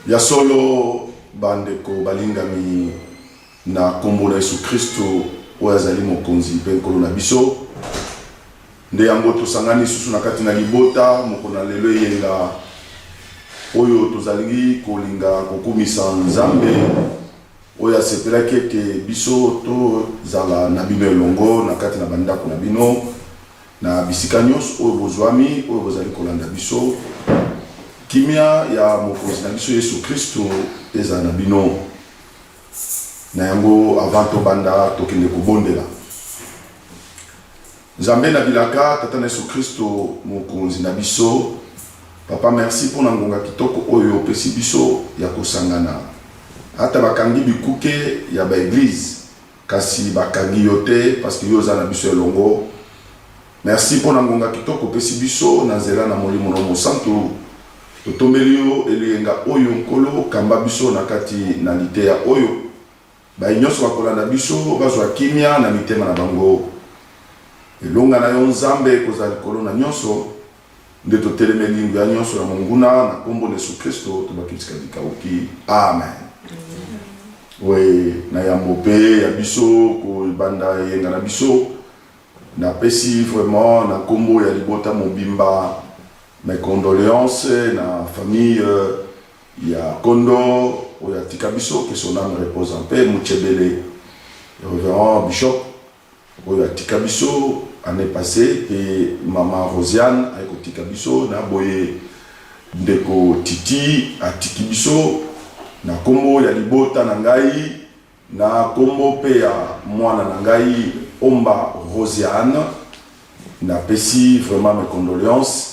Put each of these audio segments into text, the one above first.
Ya solo bandeko balingami na kombo na Yesu Kristo oyo azali mokonzi mpe nkolo na biso. Nde yango tosangani susu na kati na libota mokona lelo yenga oyo tozalingi kolinga kokumisa Nzambe oyo asepelaki ete biso tozala na bino elongo na kati na bandako na bino na bisika nyonso oyo bozwami oyo bozali kolanda biso. Kimia ya mokonzi na biso Yesu Kristo eza na bino. Na yango avant tobanda tokende kobondela Nzambe na bilaka tata na Yesu Kristo mokonzi na biso. Papa, merci pour ngonga kitoko oyo opesi biso ya kosangana. Ata bakangi bikuke ya ba église kasi bakangi yote parce que yoza na biso elongo. Merci pour ngonga kitoko opesi biso na nzela na molimo na mosantu. Totombeli yo elenga oyo nkolo kamba biso na kati na liteya oyo ba nyonso bakolanda biso bazwa kimia na mitema na bango. Elonga na yo Nzambe kozali kolona nyonso nde totelemeli lingu ya nyonso na monguna na kombo na Yesu Kristo tobakitika dikauki. Amen. We na yambo pe ya biso ko banda yenga na biso na pesi vraiment na kombo ya libota mobimba. Mes condoléances na famille ya Kondo oya Tikabiso, que son âme repose en paix. Mouchebele, révérend bishop oya Tikabiso, année passée, et maman Rosiane avec Tikabiso, na boye ndeko Titi à Tikibiso, na kombo ya libota nangai, na kombo pe ya mwana nangai Omba Rosiane, na pesi vraiment mes condoléances.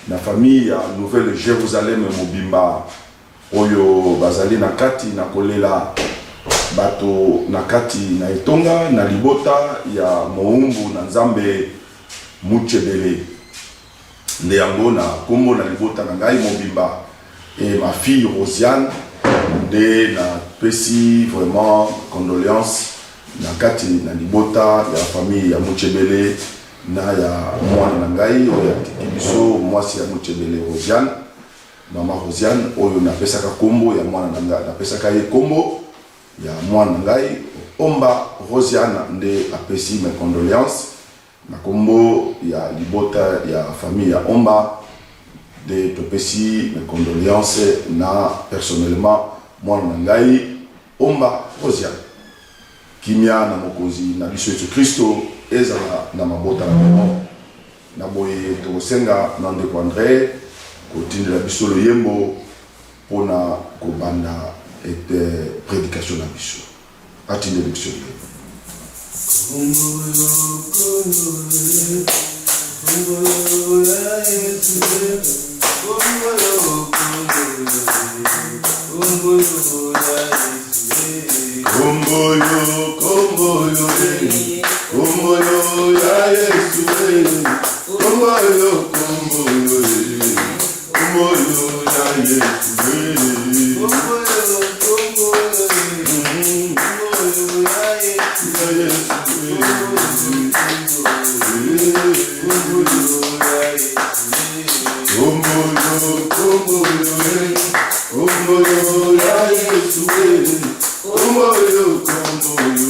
Na famille ya Nouvelle Jérusalem mobimba oyo bazali na kati na kolela bato na kati na etonga na libota ya moumbu na Nzambe Mouchebele. Nde yango na kombo na libota na ngai mobimba et ma fille Rosiane nde na pesi vraiment condoléances na kati na libota ya famille ya Mouchebele na ya mwana na ngai oyo Tikibiso mwasi ya Mouchebele Rosiane. Mama Rosiane oyo napesaka kombo ya mwana na ngai, napesaka ye kombo ya mwana na ngai Omba Rosiane nde apesi mes condoléances na kombo ya libota ya famille ya Omba de topesi mes condoléances na personnellement mwana na ngai Omba Rosiane. Kimia na mokonzi na biso Yesu Kristo ezala na mabota na bino. Na boye tosenga na ndeko André kotindela biso lo yembo pona kobanda et prédication na biso. Atindela biso lo yembo. Komboyo, komboyo, komboyo ya Yesu, komboyo, komboyo, komboyo ya Yesu, komboyo, komboyo, komboyo ya Yesu, komboyo, komboyo ya Yesu. Komboyo, komboyo, komboyo ya Yesu, elonga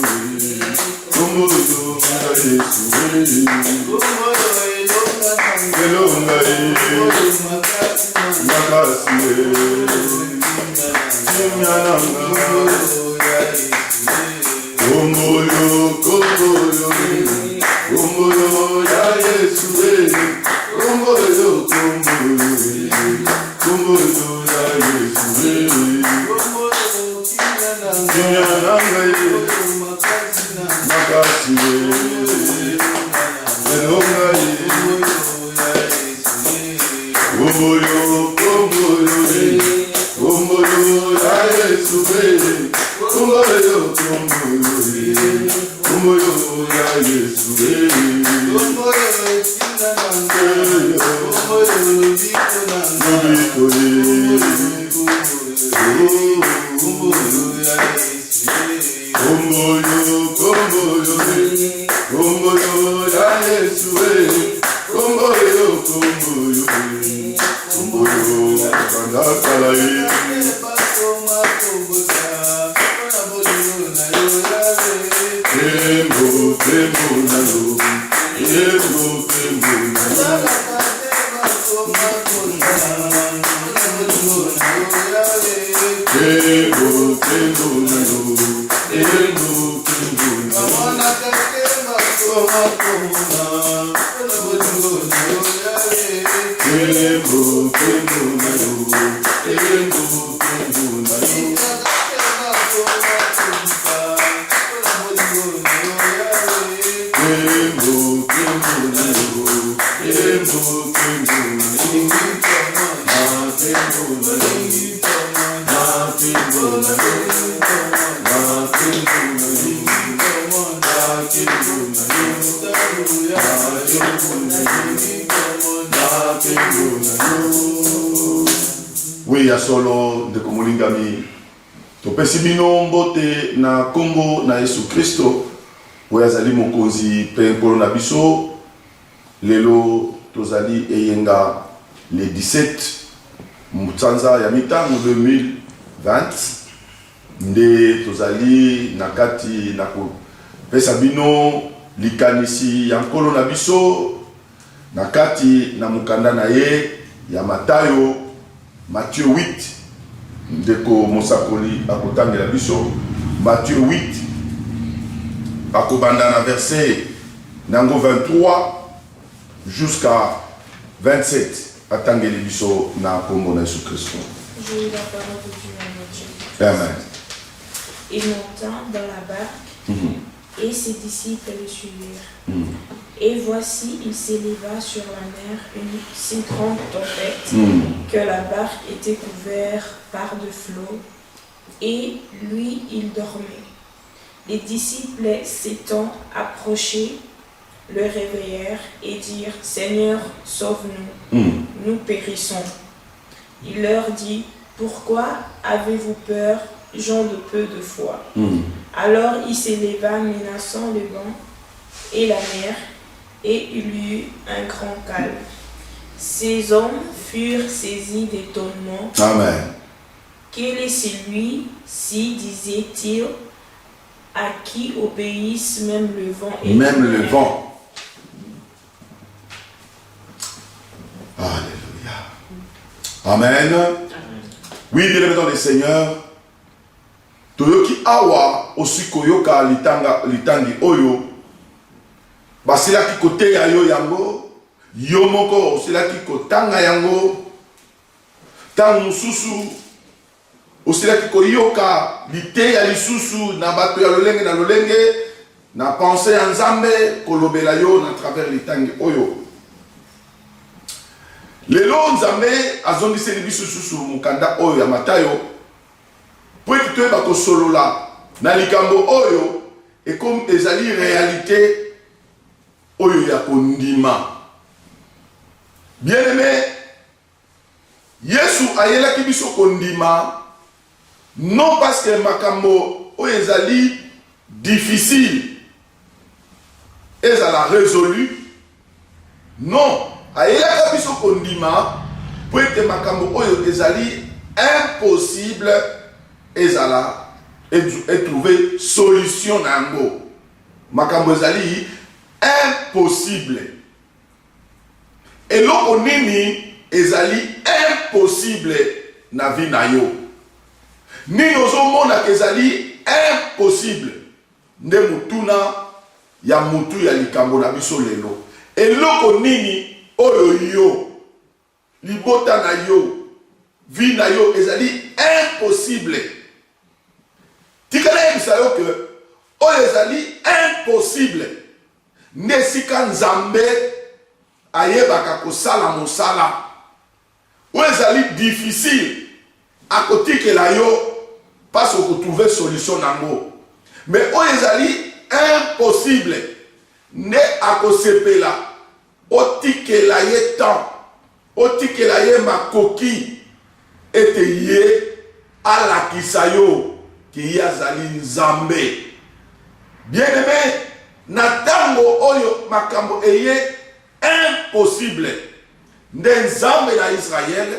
makasi nyamyanga. Komboyo, komboyo, komboyo ya Yesu, komboyo, komboyo, komboyo ya Yesu. Komboyo, komboyo, komboyo, komboyo, Oui, ya solo de komulingami topesi bino mbote na kombo na Yesu Kristo oyo azali mokonzi mpe nkolo na biso. Lelo tozali eyenga le 17 mutsanza ya mitango 2020 nde tozali na kati na kopesa bino likanisi ya nkolo na biso na kati na mukanda na ye ya Matayo Matthieu 8 ndeko mosakoli akotangela biso Matthieu 8 akobanda na verset nango 23 jusqu'à 27 atangeli biso na kombo na Yesu Kristo. Je lis la parole de Dieu à notre Jésus. Amen. Il monta dans la barque et ses disciples le suivirent. Et voici, il s'éleva sur la mer une si grande tempête que la barque était couverte par de flots, et lui, il dormait. Les disciples s'étant approchés, le réveillèrent et dirent: Seigneur, sauve-nous, nous périssons. Il leur dit: Pourquoi avez-vous peur, gens de peu de foi? Alors il s'éleva, menaçant le vent et la mer, et il y eut un grand calme. Ces hommes furent saisis d'étonnement. Amen. Quel est celui-ci, disait-il, à qui obéissent même le vent et même la mer? le vent. Alléluia. Amen. Oui, bien-aimés dans le Seigneur, toyoki awa osikoyoka litangi oyo basilaki koteya yo yango, yo moko osilaki kotanga yango, tango mosusu osilaki koyoka liteya lisusu na bato ya lolenge na lolenge na pensée ya Nzambe kolobela yo na travers litangi oyo. Lelo Nzambe azongiseli biso susu mukanda oyo ya Matayo po ete toyeba kosolola na likambo oyo ekomi ezali réalité oyo ya kondima. Bien-aimé, Yesu ayelaki biso kondima non parce que makambo oyo ezali difficile ezala résolu, non, ayelaka biso kondima po ete makambo oyo ezali impossible ezala et trouver solution na yango. Makambo ezali impossible. Eloko nini ezali impossible na vie na yo? Nini ozomona ezali impossible? Nde mutuna ya mutu ya likambo na biso lelo. Eloko nini oyo yo libota na yo vie na yo ezali impossible? Tikala yebisa yo ke oyo ezali impossible nde sika Nzambe ayebaka kosala mosala. Oyo ezali difficile akotikela yo parce okotrouve solution nango. Mais oyo ezali impossible nde akosepela otikela ye temps, otikela ye makoki ete ye alakisa yo ki ye azali Nzambe. Bien-aimé, na tango oyo makambo eye impossible nde Nzambe na Israël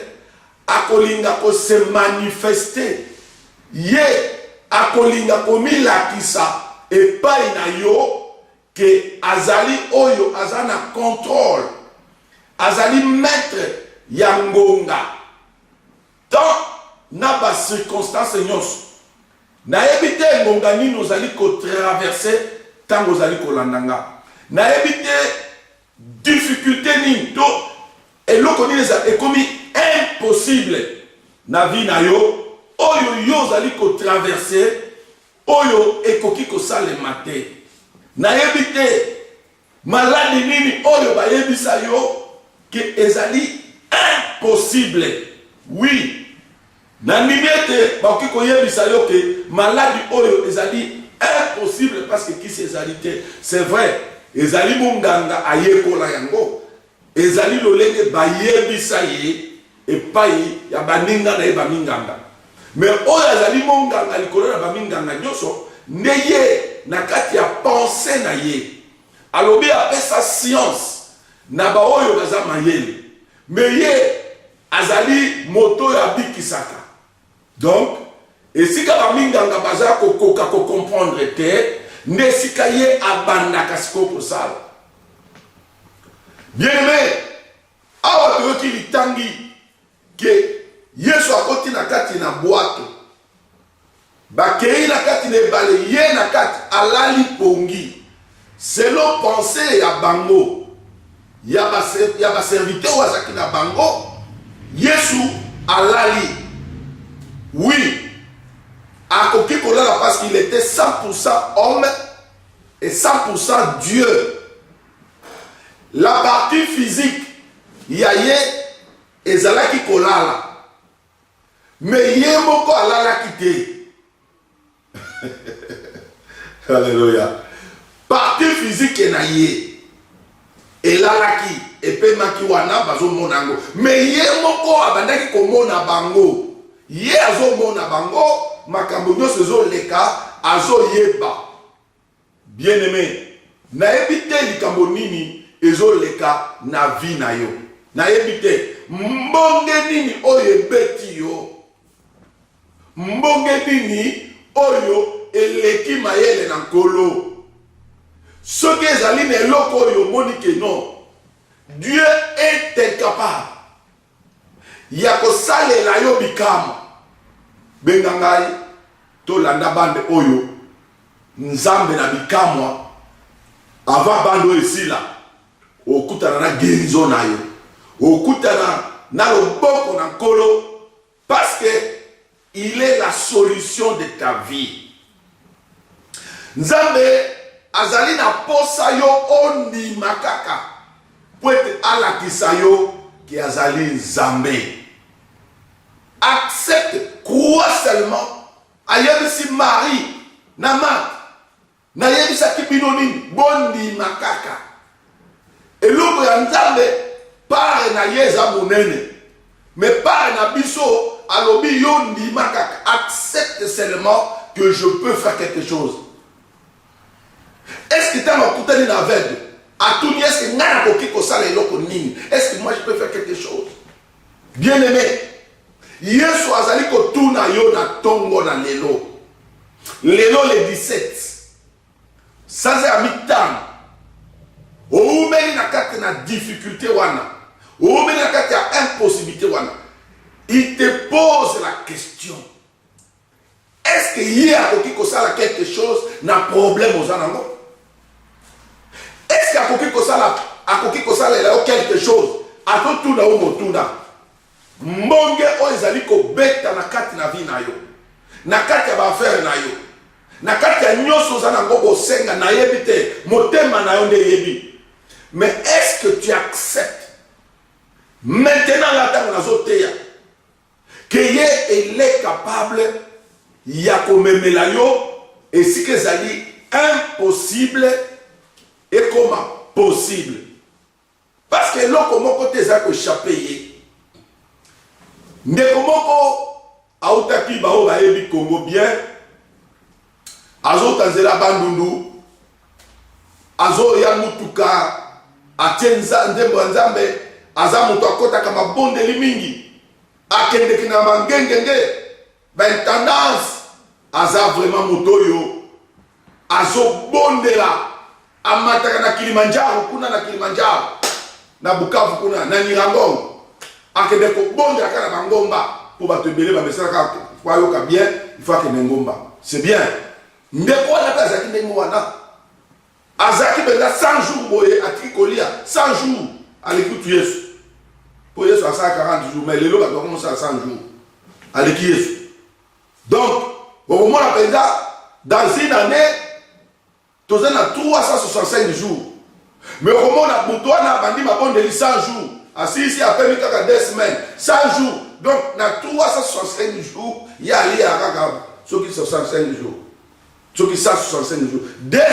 akolinga ko se manifester ye akolinga ko milakisa epai na yo que azali oyo azana contrôle azali maître ya ngonga tant na ba circonstance nyonso nayebi te ngonga nini ozali kotraverse ntango ozali kolandanga nayebi te difficulté nini to eloko nini ekomi impossible na vie na yo oyo yo ozali kotraverse oyo ekoki kosalema te nayebi te maladi nini oyo bayebisa yo ke ezali impossible oui nandimi ete bakoki koyebisa yo ke maladi oyo ezali impossible parce que kisi ezali te c'est vrai ezali monganga ayekola yango ezali lolenge bayebisa ye epai ya baninga na ye baminganga mais oyo azali monganga likolo na baminganga nyonso nde ye na kati ya pensée na ye alobi apesa science na baoyo baza mayele mais ye azali moto ya bikisaka donc esika baminganga baza kokoka kocomprendre te nde esika ye abandaka sikoyo kosala bien aimé awa toyoki litangi ke yesu akoti na kati na bwato bakei na kati na ebale ye na kati alali pongi selon pensée ya bango ya baserviteur oyo azalaki na bango yesu alali oui akoki kolala parce qu'il était 100% homme et 100% Dieu. La partie physique ya ye ezalaki kolala mais ye moko alalaki te alléluia partie physique na ye elalaki epemaki wana bazomona yango mais ye moko abandaki komona bango ye azomona bango makambo nyonso ezoleka azoyeba bien aimé nayebi te likambo nini ezoleka na vie na yo nayebi te mbonge nini oyo ebeti yo mbonge nini oyo eleki mayele na nkolo soki ezali na eloko oyo omoni ke non Dieu est incapable ya kosalela yo bikama benga ngai tolanda bande oyo nzambe na bikamwa avant bande oyo esila okutana na guérison na yo okutana na loboko na nkolo parce que il est la solution de ta vie nzambe azali na posa yo ondima kaka po ete alakisa yo ki azali nzambe accepte crois seulement ayebisi Marie na Marthe nayebisaki bino nini bondima kaka eloko ya nzambe pare na ye eza monene mais pare na biso alobi yo ndima kaka accepte seulement que je peux faire quelque chose. Est-ce que tu as okutani na aveugle atuni est-ce que nga nakoki kosala eloko nini est-ce que moi je peux faire quelque chose bien aimé yesu azali kotuna yo na tongo na lelo le 17 saza ya mitano oumeli na kati na difficulté wana oumeli na kati ya impossibilité wana il te pose la question est-ce que ye akoki kosala quelque chose na problème oza nango est-ce que akoki kosalela yo quelque chose atotuna o motuna mbonge oyo ezali kobeta na kati na vie na yo na kati ya baaffaire na yo na kati ya nyonso oza nango bosenga nayebi te motema na yo nde yebi mais est-ce que tu acceptes maintenant la ntango nazoteya que ye ele capable ya komemela yo esika ezali impossible et comment possible parce que eloko moko te eza koéchappe ye ndeko moko autaki bao bayebi Congo bien azota nzela bandundu azoya mutuka atie ndembo ya nzambe aza moto akotaka mabondeli mingi akende kina mangengenge ben tendance aza vraiment motoyo azo bondela amataka na Kilimanjaro kuna na Kilimanjaro na Bukavu kuna na Nyiragongo akende ko bondela kana bangomba pour batebele ba mesaka kwa yoka bien il faut que ngomba c'est bien ndeko wana kaza kindengo wana azaki benga 100 jours boye atikolia 100 jours à l'écoute Yesu pour Yesu à 140 jours mais lelo ba doit commencer à 100 jours à l'écoute Yesu donc au moment là dans une année tu as 365 jours mais au moment là pour toi na bandi ma bonne de 100 jours assis ici à peine 2 semaines 100 jours donc na 365 jours il y a ali à kaka ceux qui 65 jours ceux qui 165 jours 200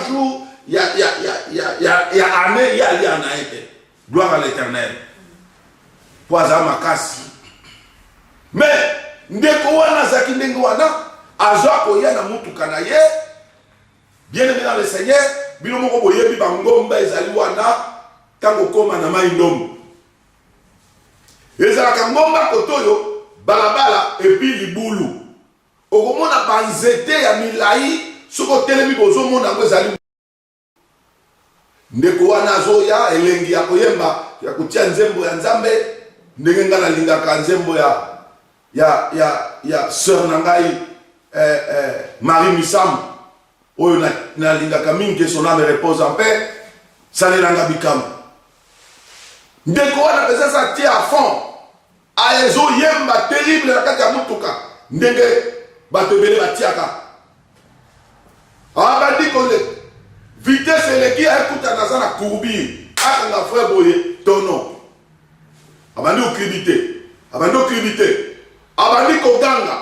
jours il y a année il y a ali en aïe gloire à l'Éternel poisa makasi mais ndeko wana zaki ndengo wana azwa koya na mutuka na ye bien aimé dans le Seigneur bino moko boyebi bangomba ezali wana tango koma na mai ndombo ezalaka ngomba kotoyo balabala epi libulu okomona banzete ya milai soko telemi bozomona ngo ezali ndeko wana azoya elengi ya koyemba ya kutia nzembo ya Nzambe ndenge ngana lingaka nzembo ya sœur nangai Marie Misam oyo na lingaka mingi son âme repose en paix salelanga bikam ndeko wana pesa sa tia à fond ayezo yemba terrible na kati ya mutuka ndenge batebele batiaka abandi kole vitesse eleki ekuta naza na courbi akanga frère boye tono abandi okribite abandi koganga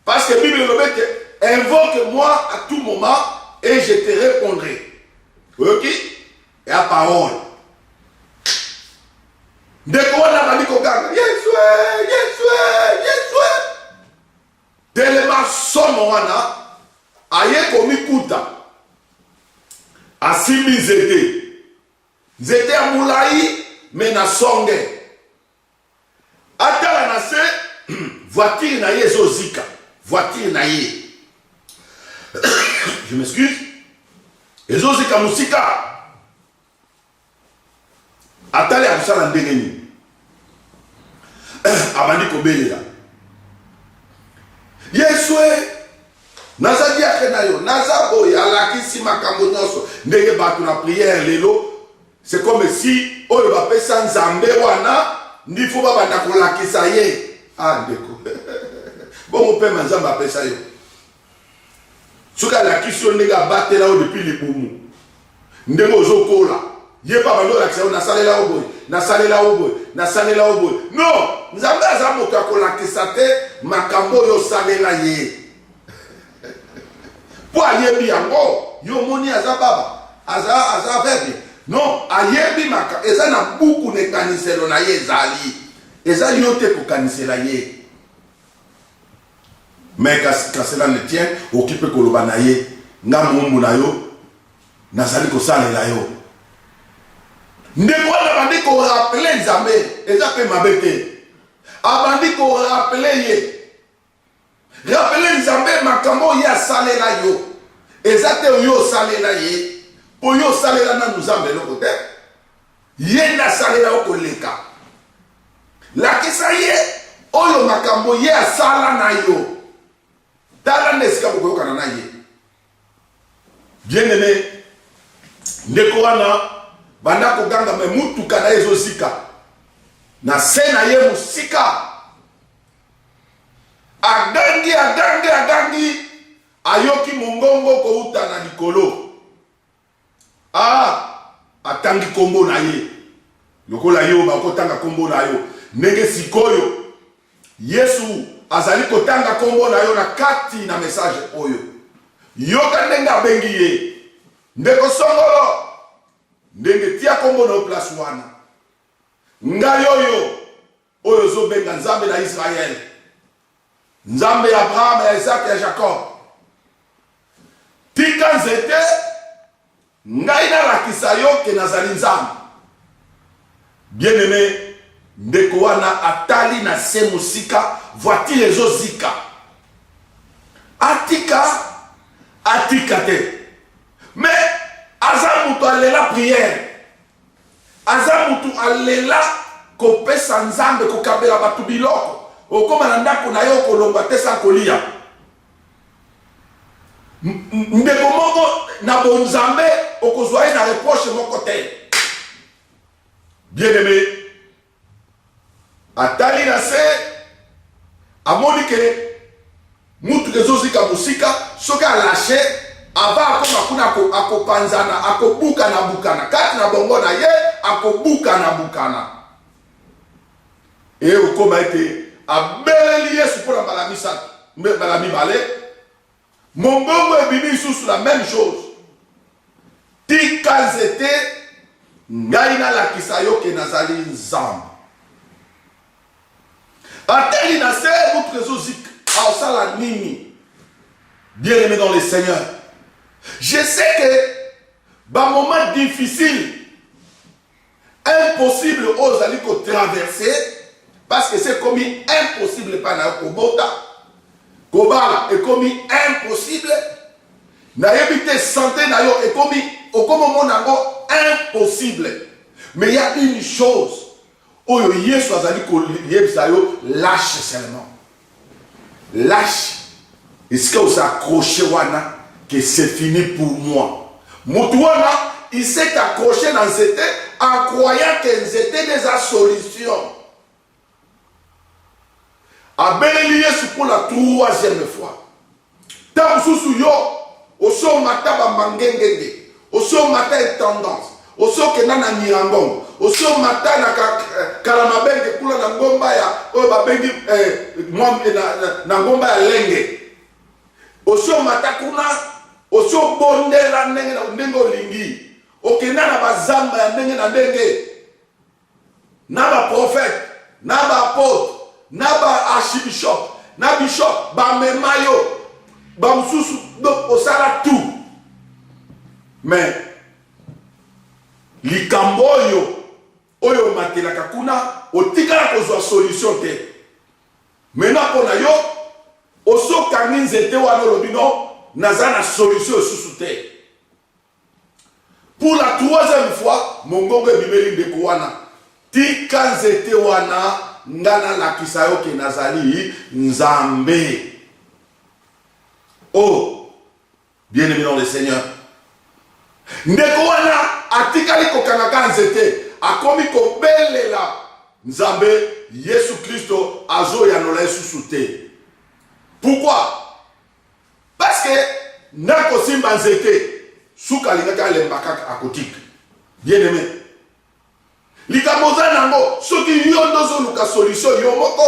parce que Bible le dit invoque-moi à tout moment et je te répondrai. Ok? Et à parole. Dès qu'on a dit qu'on gagne, Yesue. Tellement sommona, aye komi kuta. Asimi zete. Zete amulai, mena songe. Atala na se, voiture na ye zozika. Voiture na ye. Je m'excuse. Ezozika musika. Atale akusala ndengeni. Abandi kobelela. Yesue naza diake na yo, naza boy alakisi makambo nyonso ndenge batu na prière lelo. C'est comme si oyo bapesa Nzambe wana ndifo babanda kolakisa ye. Ah ndeko. Bon pe Nzambe apesa yo. Soka la question ndenge abatela o depuis libumu. Ndenge ozokola. Ye pa bando la kisao na salela oboy. Non, Nzambe aza moto akolakisa te makambo yo salela ye. Po ayebi yango, yo moni aza baba, aza bebe. Non, ayebi maka eza na buku ne kaniselo na ye ezali. Ezali yo te ko kanisela ye. Mais quand cela ne tient, occupe koloba na ye, nga mumbu na yo, nazali ko salela yo. Ndeko na bandi ko rappeler Nzambe, eza pe mabete. Abandi ko rappeler ye. Rappeler Nzambe makambo ya salela yo. Eza te yo salela ye. Po yo salela na Nzambe loko te. Ye na salela ko leka. La kisa ye, oyo makambo ye asala na yo. Tala nesika bokoyoka na ye. Bien aimé, ndeko wana banda koganga me mutuka na ezo sika. Na sena ye musika. Agangi ayoki mongongo kouta na likolo. Ah, atangi kombo na ye. Lokola yo bakotanga kombo na yo. Ndenge sikoyo Yesu azali kotanga kombo na yo na kati na message oyo. Yoka ndenge abengi ye. Ndeko songolo. Ndenge tia kombo na place wana. Ngai oyo zo benga Nzambe na Israël. Nzambe ya Abraham, ya Isaac, ya Jacob. Tika nzete ngai na lakisa yo ke nazali Nzambe. Bien aimé, ndeko wana atali na se musika voiture ezozika. Atika te. Mais aza mutu alela prière. Aza mutu alela kopesa nzambe kokabela batu biloko. Okoma na ndako na yo kolomba te sa kolia. Ndeko moko na bonzambe okozwa ye na reproche moko te. Bien aimé, atali na se amoni ke mutu kezozika musika soki alashe ava akoma kuna akopanzana akobuka na bukana kati na bongo na ye akobuka na bukana e okoma ete abeleli Yesu mpona mbala misato mbala mibale mongongo ebimi lisusu la même chose tika nzete ngai nalakisa yo ke nazali nzambe ateli na se mutu kezozika aosala nini. Bien aimé dans le Seigneur, je sais que dans moment difficile impossible aux alliés qu'on traverser parce que c'est comme impossible pas na kobota kobala et comme impossible na yebite santé na yo et comme au moment nango impossible. Mais il y a une chose oyo Yesu azali ko yebisa yo lâche seulement. Lâche. Est-ce que vous accrochez wana que c'est fini pour moi? Moutouana, il s'est accroché dans cette en croyant que c'était des solutions. Abeli Yesu pour la troisième fois. Tant sous yo, au son matin ba mangengenge, au son matin tendance, au son que nana mirambong. Oso mata na kalamabenge kula na ngomba ya oyo babengi na ngomba ya lenge. Oso mata kuna oso bondela ndenge olingi. Okenda na bazamba ya ndenge na ndenge. Na ba prophète, na ba apôtre, na ba archbishop, na bishop, ba memayo, ba mususu osala tout. Mais likambo oyo matelaka kuna otikala kozwa solution te. Maintenant pona yo oso kangi nzete wana lobino naza na solution susu te. Pour la troisième fois mongongo ebimeli ndeko wana tika nzete wana ngana lakisa yo ke nazali nzambe. Oh bien aimé dans le Seigneur, ndeko wana atikali kokangaka nzete akomi kobelela nzambe Yesu Kristo azo yanola susu te. Pourquoi? Parce que nako simba nzete suka lingaka lembaka akotika. Bien aimé, likamoza nango soki yo ndozo luka solution yo moko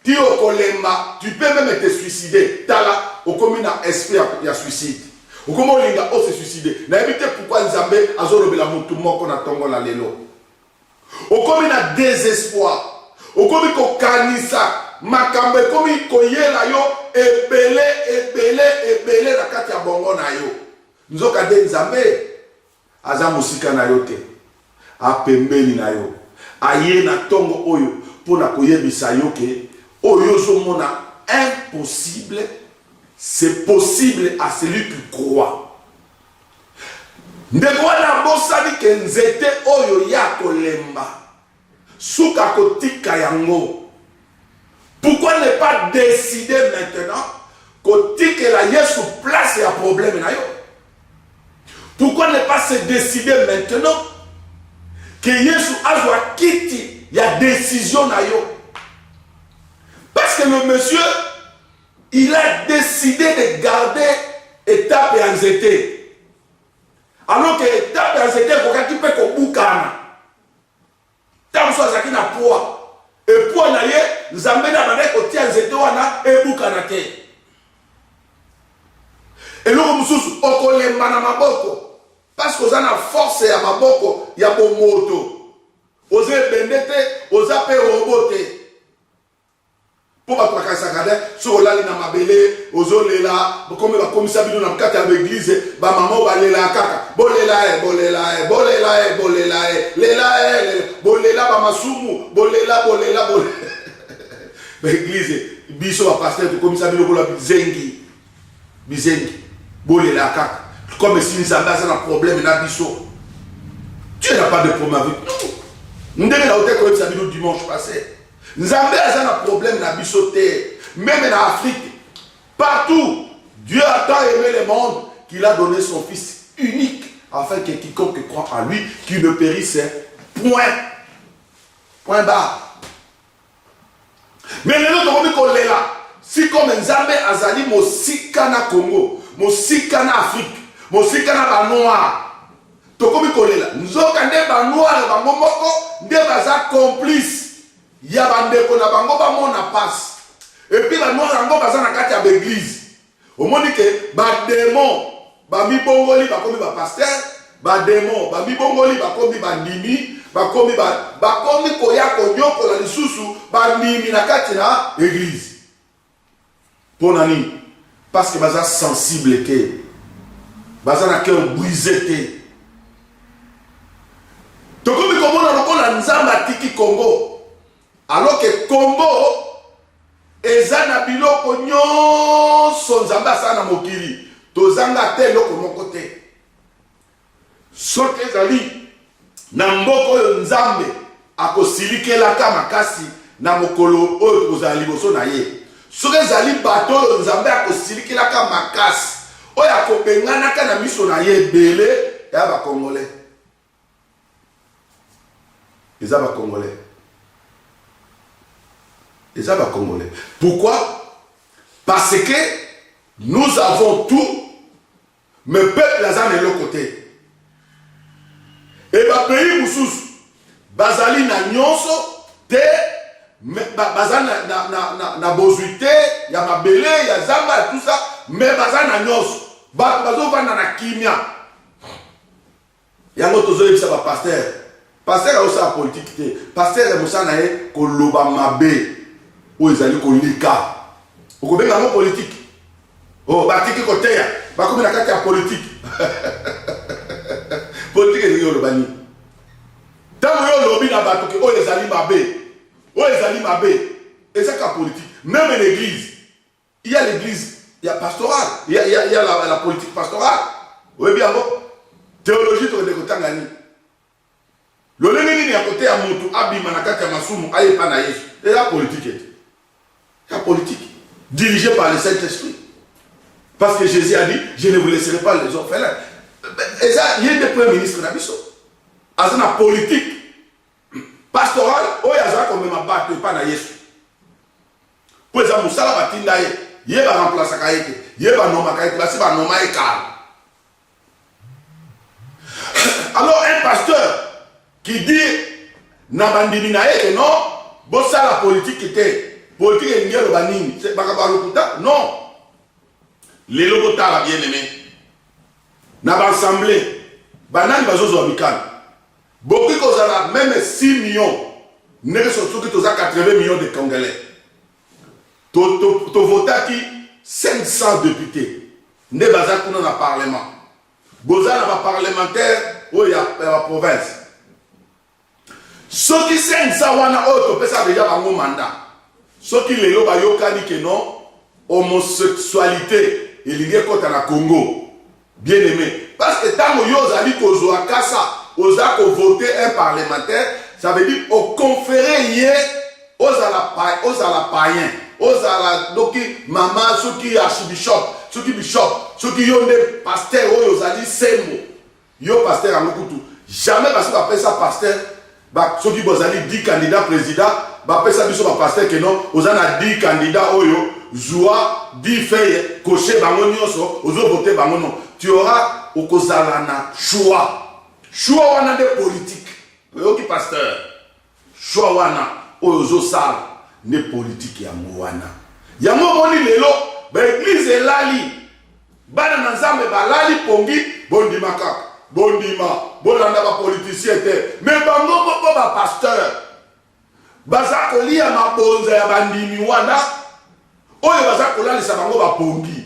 ti okolemba, tu peux même te suicider. Tala okomi na esprit ya suicide. Okomo linga o se suicider. Na ebite pourquoi nzambe azolobela mutu moko na tongo la lelo. Okomi na désespoir. Okomi ko kanisa makambe komi koyela yo ebele na kati ya bongo na yo. Nzoka de nzambe aza musika na yo te. Apembeli na yo. Aye na tongo oyo pona koyebisa yo ke oyo zo mona impossible. C'est possible à celui qui croit. Ndeko wana bosali ke nzete oyo ya kolemba suka kotika yango. Pourquoi ne pas décider maintenant kotika la Yesu place ya problème na yo? Pourquoi ne pas se décider maintenant que Yesu azwa kiti ya décision na yo? Parce que le monsieur il a décidé de garder étape et anxiété. Alors que étape et anxiété, il faut qu'on boukana. Tant que ça na poids. Et poids na ye, nzambe na bane ko tia anxiété wana e boukana te. Et l'autre mususu okolemba na maboko. Parce que vous avez la force ya maboko ya bomoto. Oze bendete, oza pe robote. pour battre la casacade, sur la ligne à ma belé, aux oléla, comme va comme ça, nous n'avons qu'à l'église, bah maman va l'éla kaka, bolela, bolela, bolela, bolela, lela, bolela, bah masumu, bolela, bolela, bolela. L'église, biso va passer comme ça, nous la bizengi, bolela kaka, comme si nous avons un problème, na biso. Dieu n'a pas de problème avec nous. Nous devons la comme ça, nous dimanche passé. Nous avons un problème dans la même en Afrique, partout. Dieu a tant aimé le monde qu'il a donné son Fils unique, afin que quiconque croit en lui, qu'il ne périsse point. Point barre. Mais les autres, on est là. Si comme Nzambe Azali, Mosikana Congo, Mosikana Afrique, Mosikana Noir. Tokomi kolela. Nous avons des noirs, des complices. Il y a des gens qui ont na passe. Et puis, les noirs qui ont des église. Au moment que les démons, les bongoli, les pasteurs, les démons, les bongoli, les ndimi, les koya konyoko la lisusu, les ndimi na l'église. Pour nani? Parce que ils sont sensibles, ils ont cœur brisé. Tokomi komona lokola nzamba tiki Congo. Alors que Congo eza na biloko nyonso nzambe asala na mokili tozanga te eloko moko te soki ezali na mboka oyo nzambe akosilikelaka makasi na mokolo oyo kozala liboso na ye soki ezali bato oyo nzambe akosilikelaka makasi oyo akobenganaka na miso na ye ebele ya bakongolais eza bakongolais. Et ça va congolais. Pourquoi? Parce que nous avons tout, mais le peuple est de l'autre côté. Et le pays Moussous, Bazali na nyonso, te, Bazali na bozuité, il y a ma belé, il y a Zamba, tout ça, mais Bazali na nyonso, Bazo va na kimia. Il y a un autre zoé qui s'appelle pasteur. Pasteur a aussi la politique. Pasteur est Moussa Nae, Koloba Mabe. Où ils allaient kolika. Vous connaissez la politique. Oh, batiki côté ya. Ba comme la carte ya politique. Politique est le bani. Tant que lobby na batuki, oh les ali mabé. Oh les ali mabé. Et c'est la politique. Même l'église. Il y a l'église, il y a pastoral, il y a la politique pastorale. Oui bien bon. Théologie to de kotangani. Le lengeni à côté à Motu, Abima na kati ya masumu, aye pa na Yesu. Et la politique. La politique, dirigée par le Saint-Esprit. Parce que Jésus a dit, je ne vous laisserai pas les orphelins. Et ça, il y a des premiers ministres dans l'Abisso. C'est une politique pastorale, où il y a comme ma batte, pas na Yesu. Pour exemple, ça va tinda il y a remplacer Kaïté, il y a nom Kaïté, c'est un nom calme. Alors, un pasteur qui dit, Nabandini nae, non, bon, ça la politique était. Politique est liée au banini. C'est pas le non. Les logotars bien aimé. N'a pas assemblé. Banane bazozo amical. Beaucoup de même 6 millions. N'est surtout que tu as 80 millions de Congolais. Tu votes qui 500 députés. N'est pas dans le Parlement. Boza n'a pas parlementaire où il y a la province. Ceux qui 500 wana autre peut ça déjà un mandat. Ceux qui les ont dit que non, homosexualité, il y a côté la Congo. Bien aimé. Parce que tant que vous avez dit que vous avez voté un parlementaire, ça veut dire au conféré aux païens, aux maman, ceux qui archibishop, ceux qui bishop, ceux qui ont des pasteurs, aux ali sembo. Yo pasteur en Mokutu. Jamais parce qu'on appelle ça pasteur, ceux qui ont 10 candidats présidents. Ça biso ba pasteur que non ozana 10 candidats oyo zoa 10 feuilles cocher bango nyonso ozo voter bango non tu auras okozala na choix wana de politique oyo ki pasteur choix wana ozo sala ne politique ya mwana ya moni lelo ba église elali bana na nzambe balali pongi bondimaka bondima bolanda ba politicien te mais bango ba pasteur baza kolia mabonza ya bandimi wana oyo baza kolalisa bango bapongi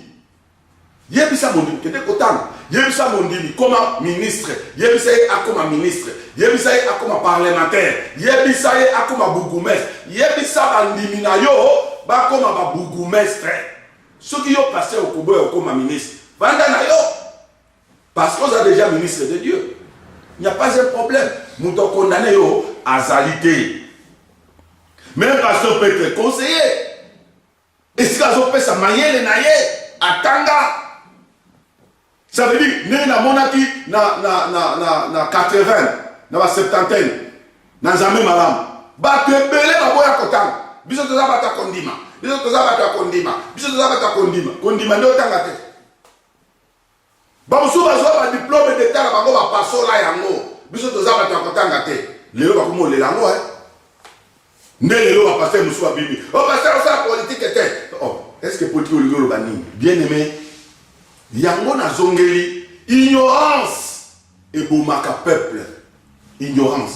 yebisa mondimi kete kotanga yebisa mondimi koma ministre yebisa ye akoma ministre yebisa ye akoma parlementaire yebisa ye akoma bourgmestre yebisa bandimi na yo bakoma ba bourgmestre soki yo pasteur okoboya okoma ministre banda na yo parce qu'on a déjà ministre de Dieu. Il n'y a pas un problème. Nous sommes condamnés à zalité. Même pasteur peut être conseiller. Est-ce qu'on peut s'amayer à Tanga? Ça veut dire, nous avons monaki na 80, na 70, na jamais madame. Batte belé ba boya kotanga. Biso toza bata kondima. Biso toza bata kondima. Biso toza bata kondima. Kondima ndio tanga te. Bamusu bazwa ba diplôme d'état na bango ba pasola yango. Biso toza bata kotanga te. Lelo ba komo le yango Ne lelo ba passer musu ba bibi. Oh passer ça politique était. Oh, est-ce que politique o ligolo bani? Bien aimé. Yango na zongeli ignorance et bomaka peuple. Ignorance.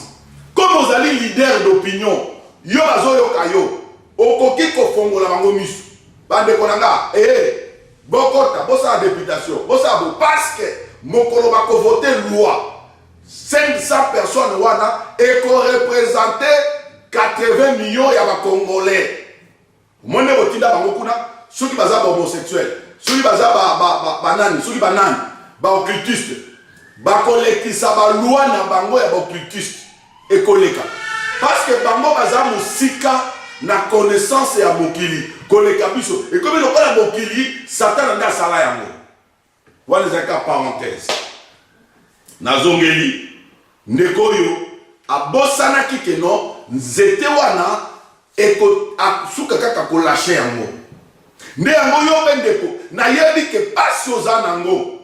Comme vous allez leader d'opinion, yo bazoyo kayo. Okoki ko fongola bango misu. Bande konanga bokota bosa députation bosa bo parce que mokolo bako voter loi 500 personnes wana et qu'on représenter 80 millions ya ba congolais. Monde botinda bango kuna soki baza homosexuel, soki baza banani, soki banani, ba occultiste, ba collectisa ba loi na bango ya ba occultiste et koleka. Parce que bango baza musika na connaissance ya mokili koleka biso et comme le la mokili Satan nda sala yango wana zaka parenthèse nazongeli ndeko yo abosana kikeno nzete wana eko asuka kaka ko lâcher yango nde yango yo bendeko na yebi ke pasi ozana ngo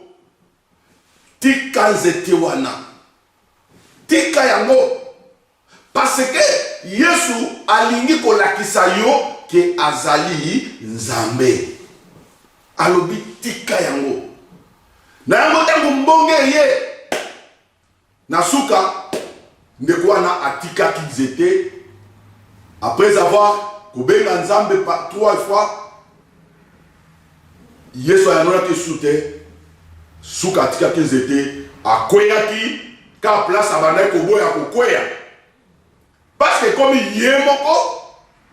tika nzete wana tika yango parce que Yesu alingi kolakisa yo ke azali nzambe alobi tika yango na yango tango mbonge ye na suka ndeko wana atika kizete après avoir kobenga nzambe par 3 fois Yesu ayanola ke sute suka atika kizete akweyaki ka place abanda koboya kokweya. Parce que comme yemoko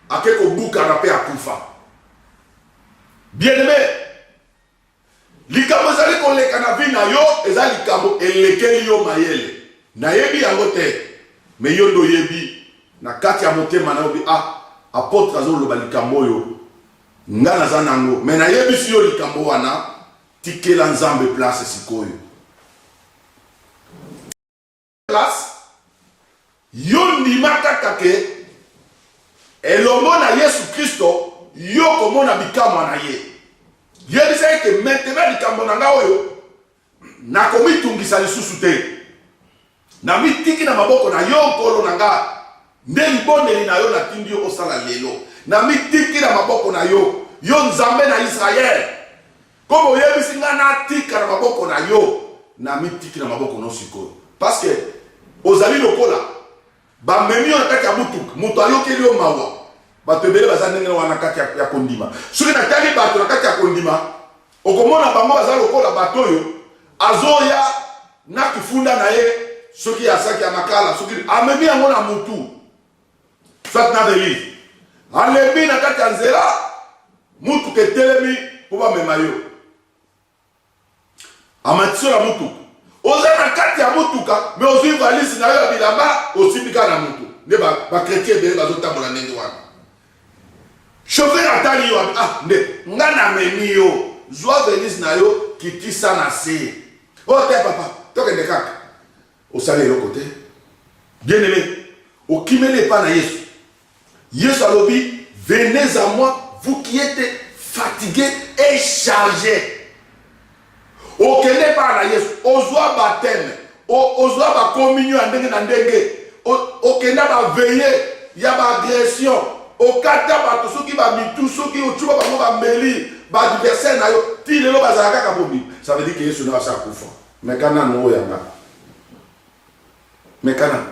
akeko buka na pe akufa. Bien aimé, likambo zali koleka na vi na yo eza likambo elekeli yo mayele. Na yebi yango te. Me yo ndo yebi na kati ya motema na obi apôtre azoloba likambo yo. Nga naza nango. Me na yebi si yo likambo wana tikela nzambe place sikoyo. Place yo ndimaka kake elongo na Yesu Kristo yo komona bikamwa na ye yebisa ke maintenant likambo na nga oyo na komitungisa lisusu te na mitiki na maboko na yo nkolo na nga nde libondeli na yo natindi yo osala lelo na mitiki na maboko na yo yo nzambe na Israel komo oyebisi nga natika na maboko na yo na mitiki na maboko no sikoyo parce que ozali lokola ba memi on kati ya mutuka mutu ayokeli yo mawa bato ebele baza ndenge wana kati ya kondima soki natali bato na kati ya kondima okomona bango baza lokola bato oyo azoya na kifunda na ye soki asaki ya makala soki amemi yango na mutu soit na deli alebi na kati ya nzela mutuka etelemi mpo bamema yo amatiso na mutuka oza na kati ya mutuka me ozwi valise na yo ya bilamba osibika na mutu nde bakretien ebele bazotambola ndenge wana chauffeur atali yo nde nga namemi yo zwa valise na yo kitisa na se o te papa tokende kaka osali eloko te bien aimé okimeli epa na Yesu. Yesu alobi venez à moi vous qui êtes fatigués et chargés. Okende pa na Yesu ozwa baptême ozwa ba communion ndenge na ndenge okenda ba veiller ya ba agression okata bato soki ba mitu soki otuba bango ba meli ba adversaire na yo ti lelo bazalaka ka bombi. Ça veut dire que Yesu na sa kufa mekana no yanga mekana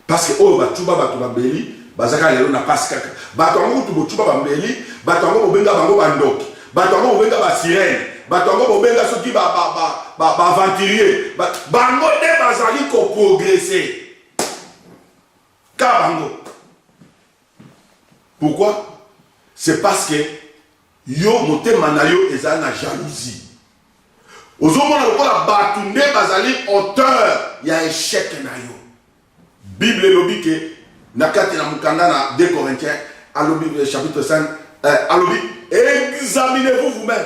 parce que oyo batuba bato ba beli bazaka lelo na pasi kaka bato yango kutu bocuba bambeli bato yango bobenga bango bandoki bato yango bobenga basirene bato yango bobenga soki baventurier bango nde bazali koprogresse ka bango. Pourquoi? C'est parce que yo motema na yo ezali na jalousie. Ozomona lokola bato nde bazali auteur ya échec na yo. Bible elobi ke na kati na mukanda na 2 Corinthiens alobi chapitre 5 alobi examinez-vous vous-même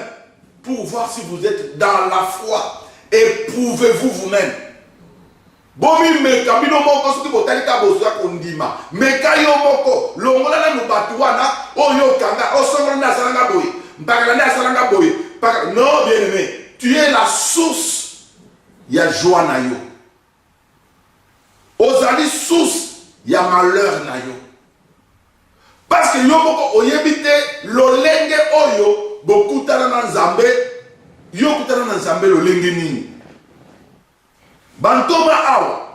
pour voir si vous êtes dans la foi. Éprouvez-vous vous-même. Bomi meka bino moko soki botalika bozwa kondima meka yo moko longola na lubatu wana oyo kanga osongola na salanga boye mpaka na salanga boye non bien aimé, tu es la source ya joie na yo. Ozali source ya malheur na yo. Parce que yo moko oyebite lolenge oyo bokutana na Nzambe yo kutana na Nzambe lolenge nini. Bantoma awa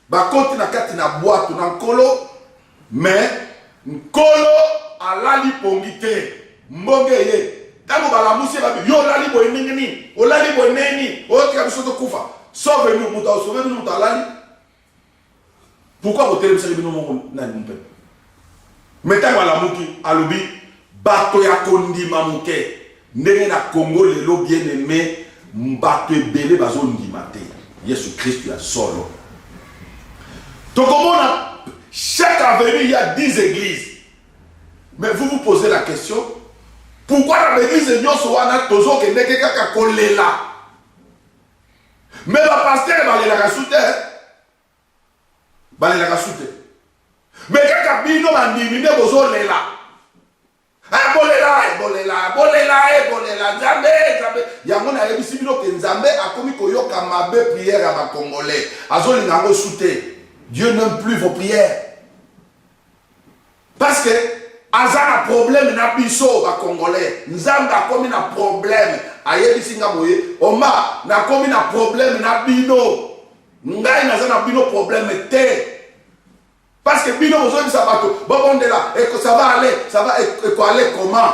bakoti na kati na boato na nkolo mais nkolo alali pongi te mbonge ye tango balamusi babi yo lali boye nini olali boye nini otika biso to kufa sauve nous muta sauve nous muta lali. Pourquoi vous télévisez les binomo na nimpe metango alamuki alobi bato ya kondima muke ndenge na Congo lelo bien aimé mbato ebele bazo ndima te. Jésus Christ est solo. Donc, chaque avenue, il y a 10 églises. Mais vous vous posez la question, pourquoi l'église de Dieu soit toujours que n'est qu'à coller là? Mais le pasteur va aller la soute. Va aller la soute. Mais quand il y a un bino, il y a un là. Ah, bolela, Nzambe. Yango na yebisi bino ke Nzambe akomi koyoka mabe prière à ba Congolais. Azoli nango soute. Dieu n'aime plus vos prières. Parce que azana problème na biso ba Congolais. Nzambe akomi na problème. Ayebisi ngaboye, oma na komi na problème na bino. Ngai nazana bino problème te. Parce que bino besoin de sabato, bon de là, et que ça va aller comment?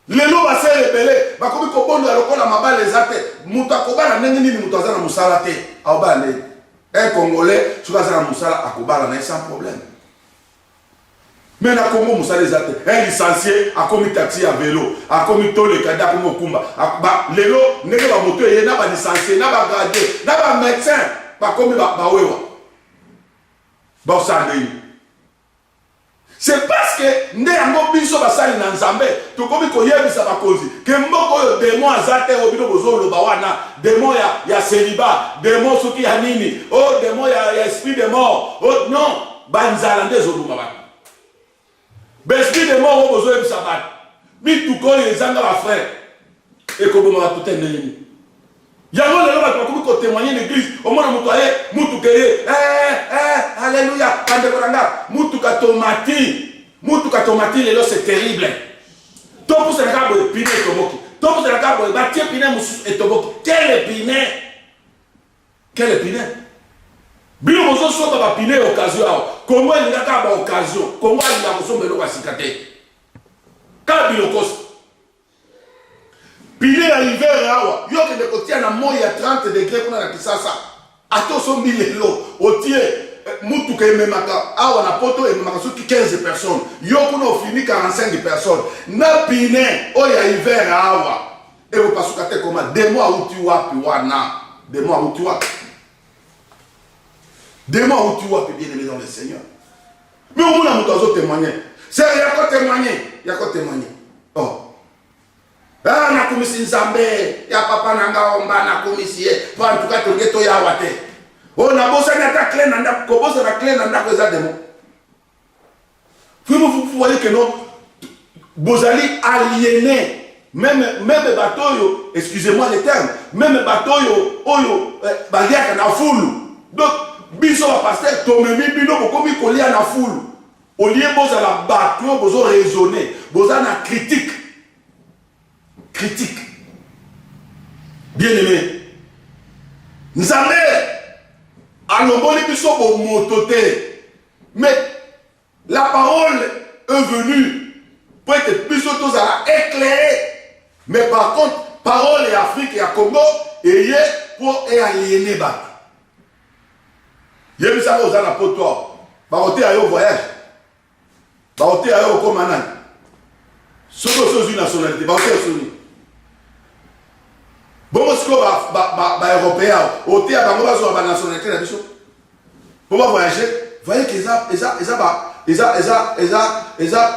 Les loups va se rebeller, va comme qu'on bonne alors qu'on a ma balle les athées, mutakoba na nengini mutazana musalate, aobale, un Congolais, tu vas à musala à Kobala sans problème. Mais na Congo musala les athées, un licencié a commis taxi à vélo, a commis tout le cadavre comme Kumba, les lots, n'est pas moto, il n'a pas licencié, n'a pas gradé, n'a pas médecin, pas comme Bawewa. C'est parce que nous avons biso basali na Nzambe to komi koyebisa bakozi ke mboko oyo démon azate obino bozolo bawana démon ya célibat démon soki ya nini oh démon ya esprit de mort oh non banzala ndezo buma ba esprit de mort obozo yebisa ba bituko ezanga ba frère et ko buma tout ennemi. Yango lelo ba komi ko témoigner l'église au moins mutu aye mutu keye alléluia pande koranga mutu ka tomati lelo c'est terrible. To pour se la boye pine toboki to pour se la boye ba tie pine musu etoboki quel pine bilo mozo so ba pine occasion comment il a ka ba occasion comment il a moso melo wasikate ka bilo kosi pile ya hiver awa yo ke de kotia na moya ya 30 degrés kuna na kisasa atoso milelo otie mutu ke memaka awa na poto e memaka soki 15 personnes yo kuna ofini 45 personnes na pine o ya hiver awa e o pasuka te koma demo auti wapi wana demo auti wapi bien aimé dans le Seigneur. Mais au moins mutu azo témoigner c'est ya ko témoigner oh ah na komisi Nzambe ya papa nanga omba na komisi po en tout cas to ya wate oh na bosa na ta clé nanda ko bosa na clé nanda ko za demo. Vous voyez que non bozali aliéné même batoyo excusez-moi le terme même batoyo oyo baliaka na fulu donc biso ba pasteur to memi bino bokomi kolia na fulu au lieu boza la bato bozo raisonner boza na critique bien aimé Nzambe alongoli biso bo motote Mais la parole est venue pour être plus tous à éclairer. Mais par contre, parole et Afrique et à Congo, et pour aliéner. Il y a eu ça aux anapotoires. Baroté à voyage. Baroté à au commandant. Ce que c'est une nationalité. Baroté à Sony. Bon, ce que les Européens, au théâtre, ils ont la nationalité. Pour voyager, voyez qu'ils ont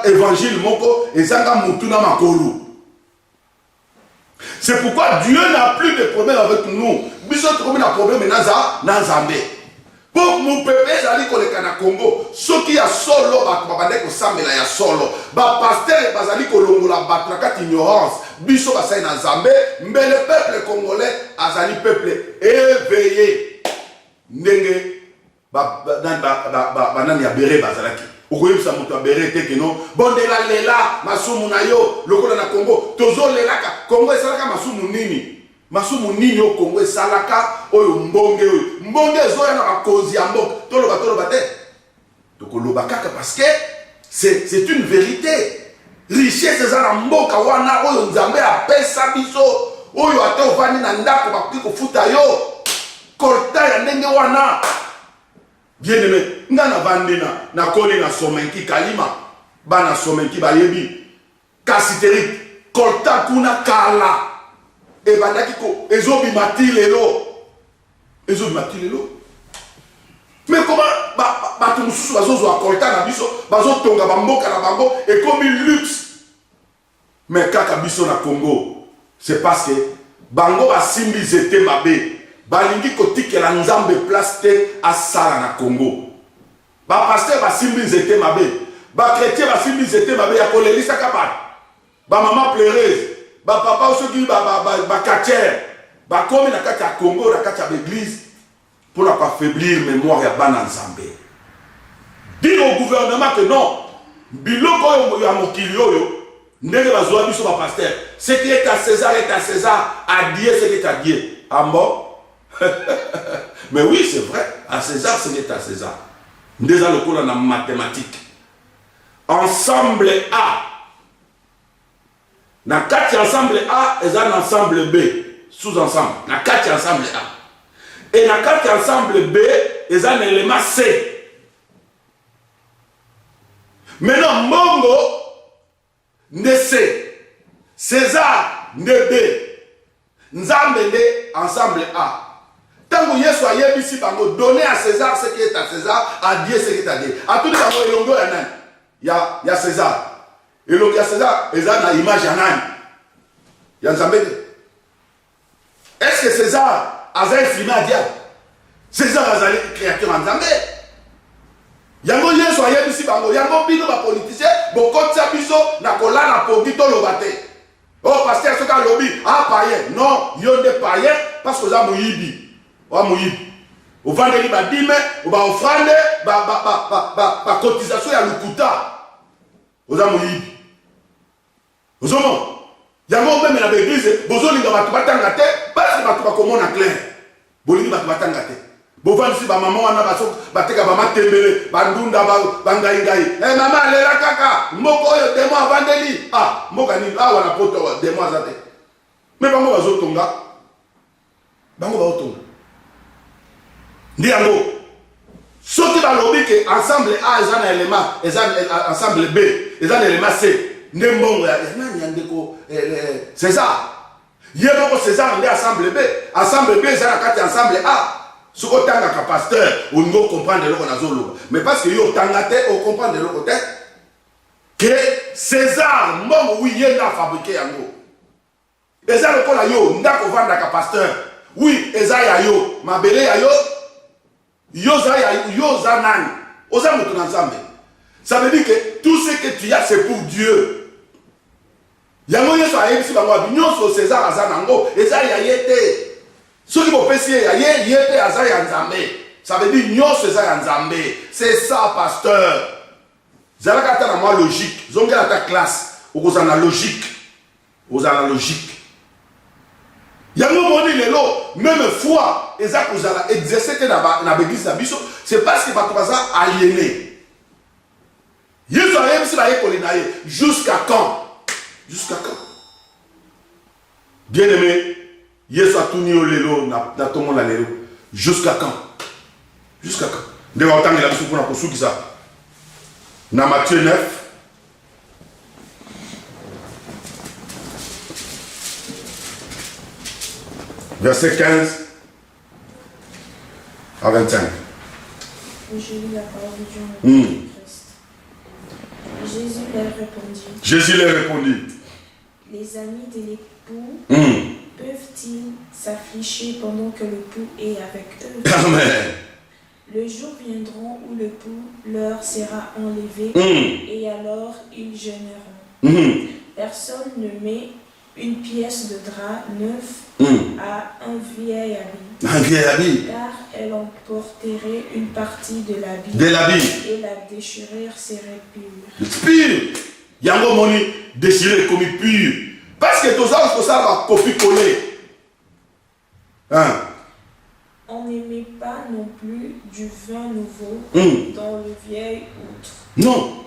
évangile, ils ont mutuna makolo. C'est pourquoi Dieu n'a plus de problème avec nous. Nous avons un problème dans Zambé. Pour mon peuple, ils ont dit Congo. Ce qui a solo, ils ont solo. Pasteur, ils ont dit ignorance. Biso basai na Zambé, mais le peuple congolais a un peuple éveillé. Ndenge banani ya bere bazalaki. Okoyebisa moto abere te ke non. Bondela lela masumu na yo lokola na Congo. Tozo lelaka Congo esalaka masumu nini? Masumu nini au Congo esalaka oyo mbonge oyo. Mbonge ezoya na bakozi ya mboka. Toloba te. Tokoloba kaka parce que c'est une vérité. Richesse za mboka wana oyo Nzambe apesa biso oyo ate ovani na ndako bakoki kofuta yo kolta ya ndenge wana bien aimé nga na vandena na koli na somenki kalima bana somenki bayebi kasiterik kolta kuna kala e bandaki ko ezobimati lelo mais comment bato mosusu bazozwa kolta na biso bazotonga bamboka na bango ekomi luxe. Mais kaka biso na Congo, c'est parce que bango basimbi zete mabe balingi kotikela Nzambe place te asala na Congo. Ba pasteur basimbi zete mabe, ba chrétien basimbi zete mabe ya kolelisa kabana. Ba maman pleureuse, ba papa soki ba katière, ba komi na kati ya Congo na kati ya l'église pour ne pas affaiblir mémoire ya bana Nzambe. Dire au gouvernement que non, biloko ya mokili oyo ndenge bazwa biso ba pasteur, ce qui est à César, à Dieu ce qui est à Dieu. Ah bon? Mais oui, c'est vrai, à César ce qui est à César. Déjà le cours en mathématiques. Ensemble A. Na 4 ensemble A, et un ensemble B. Sous-ensemble. Na 4 ensemble A. Et na 4 ensemble B, et un élément C. Maintenant, Mongo, ne C. César, ne B. Nzambe, ne ensemble A. Tant que Yesu a yebi si bango donner à César ce qui est à César, à Dieu ce qui est à Dieu. À tout le monde, il y a César. Et donc il y a César, et ça a image à nan. Il y a Nzambe. Est-ce que César a un à diable? César a un créateur en Nzambe. Yango Yesu a yebi si bango, yango bino ba politicien, boko tsa biso na kola na pongi to lobate. Oh pasteur ce qu'a lobby, ah païen. Non, yon de païen parce que ça mouyibi. Au vendredi, bah dîme, ou bah offrande, bah cotisation à l'ukuta. Aux amoyib. Aux hommes. Yango même la l'église, bozo linga batu batangate, parce que batu bakomo na clair. Bolingi batu batangate. Bovan si ba maman wana baso bateka ba matembele, bandunda ba ngai. Eh maman lela kaka, moko yo demo vendredi. Ah, moka ni ah wana poto demo azate. Mais bango bazo tonga. Bango ba otonga. Ndiango, ce qui va lobby que ensemble A est un élément, ensemble B est un élément C. Ndembongo ya nyandeko César. Yeboko César ndé ensemble B, ensemble B c'est la carte ensemble A. Ce qu'on tanga ka pasteur, on doit comprendre le qu'on a zolo. Mais parce que yo tangate, on comprend de l'autre côté que César mbongo oui yenda fabriqué yango. Eza lokola yo ndako vanda ka pasteur. Oui, eza ya yo, mabele ya yo. Yoza nani. Oza mutu na Nzambe. Ça veut dire que tout ce que tu as c'est pour Dieu. Yango yeso ayebisi bango abinyoso César azanango eza ya yete. Ceux qui vont pécher ya yete aza ya Nzambe. Ça veut dire nyoso eza ya Nzambe. C'est ça pasteur. Zalaka ta na moi logique. Zongela ta classe. Okozana logique. Ozana logique. Yango moni lelo même foi eza kozala exercer na l'église na biso c'est parce que bato baza aliéné Yesu a même si la école jusqu'à quand? Jusqu'à quand? Bien aimé, Yesu a tout mis au lélo, na tout le monde a lélo. Jusqu'à quand? Jusqu'à quand? De autant il a besoin pour la poursuite qui ça. Dans Matthieu 9. Verset 15 à 25. Je lis la parole de Dieu en Christ. Jésus leur répondit. Les amis de l'époux peuvent-ils s'affliger pendant que l'époux est avec eux? Amen. Le jour viendra où l'époux leur sera enlevé et alors ils gêneront. Personne ne met une pièce de drap neuf à un vieil habit. Un vieil habit. Car elle emporterait une partie de l'habit. De l'habit. Et la déchirure serait pure. Pure. Yango moni déchiré comme pur. Parce que tout ça, va copier-coller. Hein? On n'aimait pas non plus du vin nouveau dans le vieil outre. Non.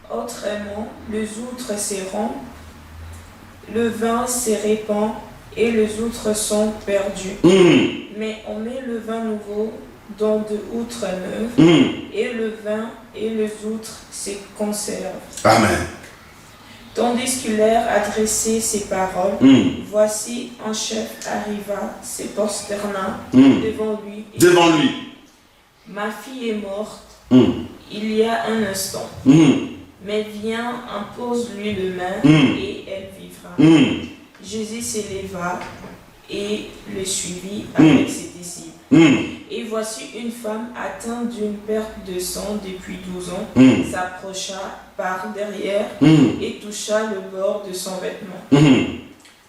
Autrement, les outres s'éront, le vin se répand et les outres sont perdus. Mais on met le vin nouveau dans de outres neuves et le vin et les outres se conservent. Amen. Tandis qu'il leur adressait ces paroles, voici un chef arriva, se prosterna devant lui. Devant lui. Ma fille est morte il y a un instant. Mais viens, impose-lui le main et elle vivra. Jésus s'éleva et le suivit avec ses disciples. Et voici une femme atteinte d'une perte de sang depuis 12 ans s'approcha par derrière et toucha le bord de son vêtement.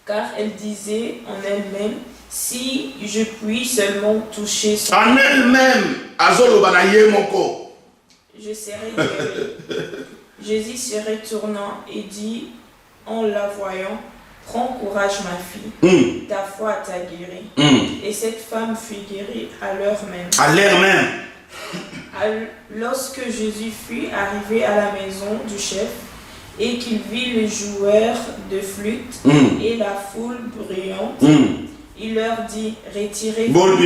Car elle disait en elle-même, si je puis seulement toucher son en elle-même, je serai guérie. Jésus se retourna et dit en la voyant, prends courage ma fille, ta foi t'a guérie. Et cette femme fut guérie à l'heure même. À l'heure même. Lorsque Jésus fut arrivé à la maison du chef et qu'il vit les joueurs de flûte et la foule bruyante, il leur dit, retirez-vous.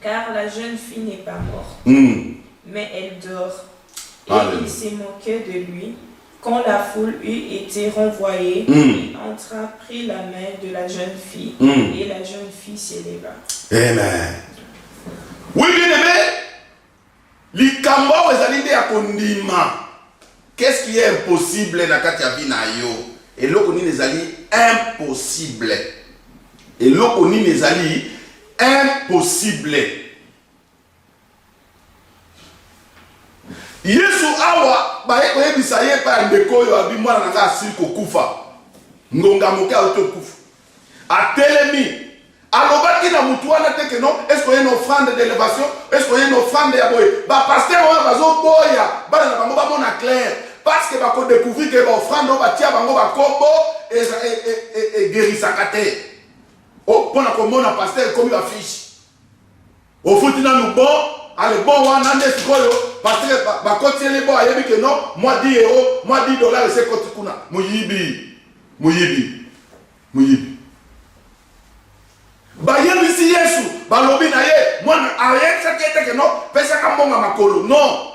Car la jeune fille n'est pas morte, mais elle dort. Et il s'est moqué de lui. Quand la foule eut été renvoyée, il entra, prit la main de la jeune fille, et la jeune fille s'éleva. Amen. Oui, bien aimé, likambo ezalinde ya kondima. Qu'est-ce qui est impossible na kati ya vie na yo? Et loko nini ezali impossible. Et loko nini ezali impossible. Yesu awa baye koyebisa ye pa ndeko oyo abi mwana nanga asili kokufa. Ngonga moke autokufa. Atelemi. Alobaki na mutu wana teke non, est-ce qu'il y a une offrande d'élévation? Est-ce qu'il y a une offrande ya boy? Ba pasteur oyo bazo boya, bana na bango ba mona clair parce que ba ko découvrir que ba offrande ba tia bango ba kombo et guérisaka te. Oh, pona ko mona pasteur comme ba fiche. Au futi na nous bon, allez bon wana ndes koyo parce que ba kotie les bon ayebi que non, moi 10 euros, moi 10 dollars c'est koti kuna. Muyibi. Bayebisi Yesu balobi na ye mwana ayekisa kete no pesa kambonga makolo non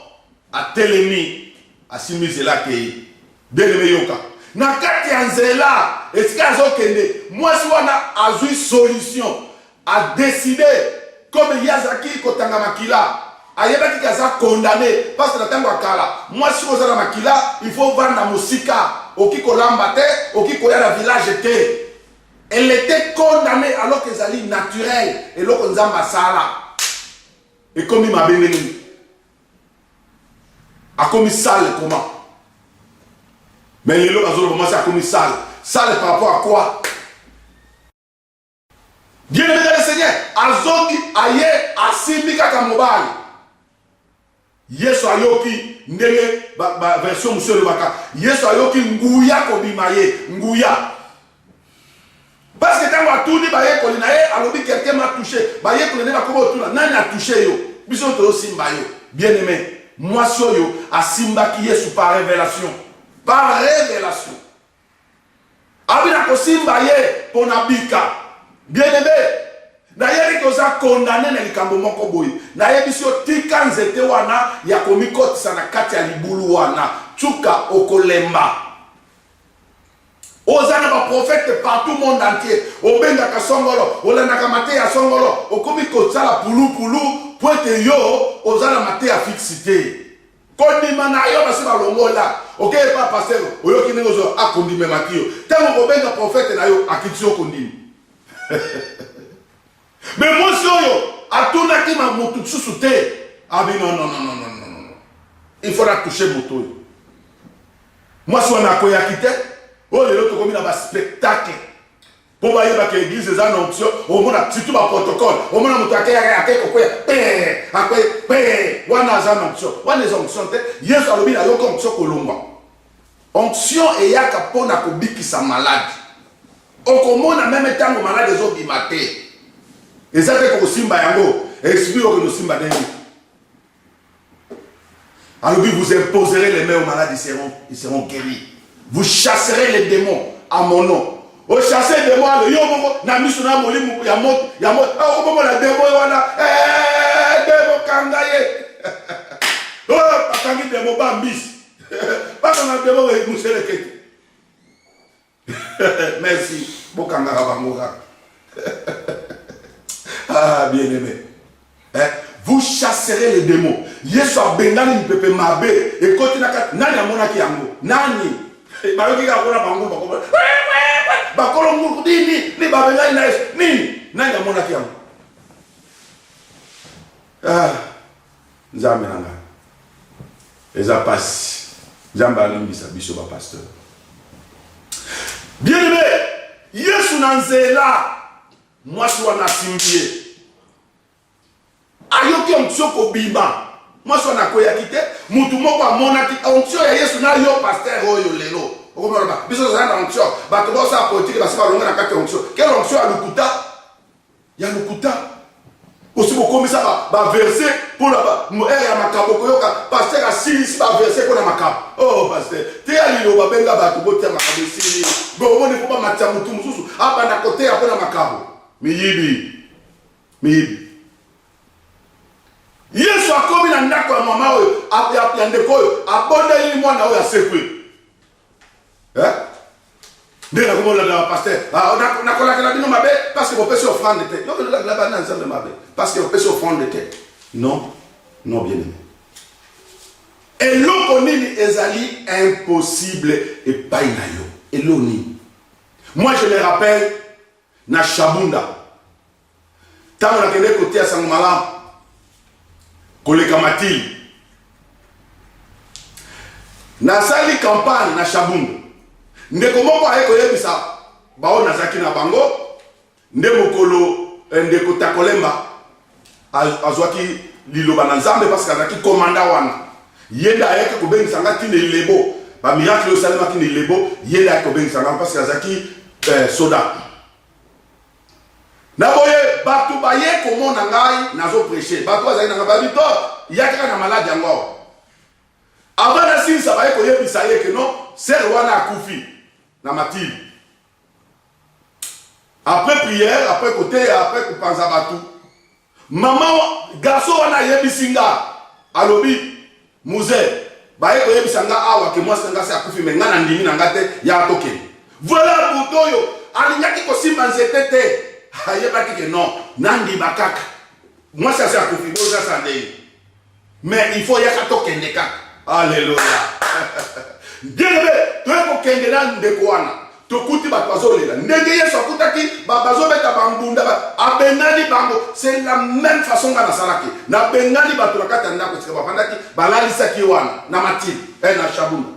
atelemi asimizela ke deleme yoka na kati ya nzela esika azokende mwasi wana azui solution a décidé comme Yazaki kotanga makila ayebaki kaza condamné parce que na tango akala mwasi kozala makila il faut vendre musika okikolamba te okikoya na village te. Elle était condamnée alors qu'elle est naturelle et alors qu'on a sala. Et comme il m'a béni, a commis sale comment? Mais il a commis sale. Sale par rapport à quoi? Bien aimé le Seigneur, Azoki aye asimbika kamobali. Yesu ayoki ndenge version monsieur le baka. Yesu ayoki nguya kobimaye nguya. Parce que quand on tourne, quelqu'un m'a touché. Nani a touché yo. Bien aimé. Moi, yo, a Simba qui est sous par révélation. Par révélation. Abina ko Simba ye pour nabika. Bien aimé. D'ailleurs, ils ont condamné les likambo moko boy. D'ailleurs, ils ont tika nzete wana ya komikoti sana kati ya libulu wana. Chuka okolemba. Ozana ba prophète partout le monde entier. Obenga ka songolo, olanda mate ya songolo, okomi ko sala pulu poete yo ozana mate ya fixité. Kondima na yo basi ba longola. OK pas pasteur, oyo kinengo zo akondime makio. Tango obenga prophète na yo akitio kondime. Mais moi si yo atuna ki ma motu susute. Ah non non. Il faudra toucher moto. Moi si on a koya kite oh, les autres comme il y a un spectacle. Pour voir que l'église est en option, au moins surtout un protocole. Au moins on a un onction. On a onction. Yes, on a une onction colomba. Onction et ya kapona kobiki sa malade. On commande même temps malade des autres bimaté. Et ça fait que simba yango explique que nous simba dengue. Alors vous imposerez les mains aux malades, ils seront guéris. Vous chasserez les démons à mon nom. Vous chassez les démons, le yomo, na misuna molimu, yamot, ah, au moment la démon, wana, démon kangaye. Oh, patangi démon bambis. Pas qu'on a démon et moussé le kete. Merci. Bokangara bangora. Ah, bien aimé. Vous chasserez les démons. Yesu a bengani ni pepe mabe. Et quand il a nani amona ki yango. Nani. Bayoki ka kona bango bakolo. Bakolo ngulu dini ni babengani na nini. Nani amona ki yango. Ah. Nzambe nanga. Eza passe. Nzambe alimbisa biso ba pasteur. Bien aimé. Yesu nanzela. Moi je suis en asimbie. Ayoki onction ko bimba. Moi je suis en koyakite. Mutu moko amonaki onction ya Yesu na yo pasteur oyo lelo. Okomona biso za onction. Ba to bosa politique ba saba longa na kati onction. Quelle onction ya lukuta? Ya lukuta. Aussi beaucoup mais ça ba verser pour la ya makabo koyoka pasteur asisi ba verser pour na makabo. Oh pasteur, te ali lo ba benga ba to botia makabo sili. Bo moni ko ba matia mutu mususu abanda kote ya pona makabo. Miyibi. Yesu akomi na ndako ya mama oyo ya ndeko oyo abondeli mwana oyo asekwe. Nde na komona la pasteur na kolakela bino mabe parce que bopesi offrande te. Yo la bana nzambe mabe parce que bopesi offrande te. Non bien aimé. Et l'oko nini ezali impossible et pas inayo. Eloni. Moi je me rappelle na Shabunda. Tango na kende côté ya Sangomala. Koleka Matili. Nasali campagne na Shabunda. Ndeko moko ayeko yebisa bao nazaki na bango. Nde mokolo ndeko takolemba azwaki liloba na Nzambe parce que azaki commanda wana. Yenda ayeke kobengisa ngati ne lebo. Ba miracle yo salema ki ne lebo, yenda ayeke kobengisa ngati parce que azaki soda. Naboye batu baye komona ngai nazo prêcher. Batu azali na babito, yakaka na malade yango. Avant na sinsa baye koyebisa ye ke non, ser wana akufi na Matili. Après prière, après côté, après kupanza batu. Maman garçon wana yebisinga alobi muze baye koyebisa nga awa ke moi senga se akufi menga na ndimi na ngate ya toke. Voilà butoyo alinyaki kosimba nzete te. Ayebaki que non, nandi bakaka. Moi ça c'est à confirmer ça sandé. Mais il faut yakato kendeka. Alléluia. Dieu tu es pour kendela ndekwana. Tokuti batwazo lela. Ndenge Yesu akutaki babazo beta bambunda ba abenani bango. C'est la même façon que na salaki. Na benani batu la kata ndako tsika bafandaki balalisa ki wana na Matili na Shabunda.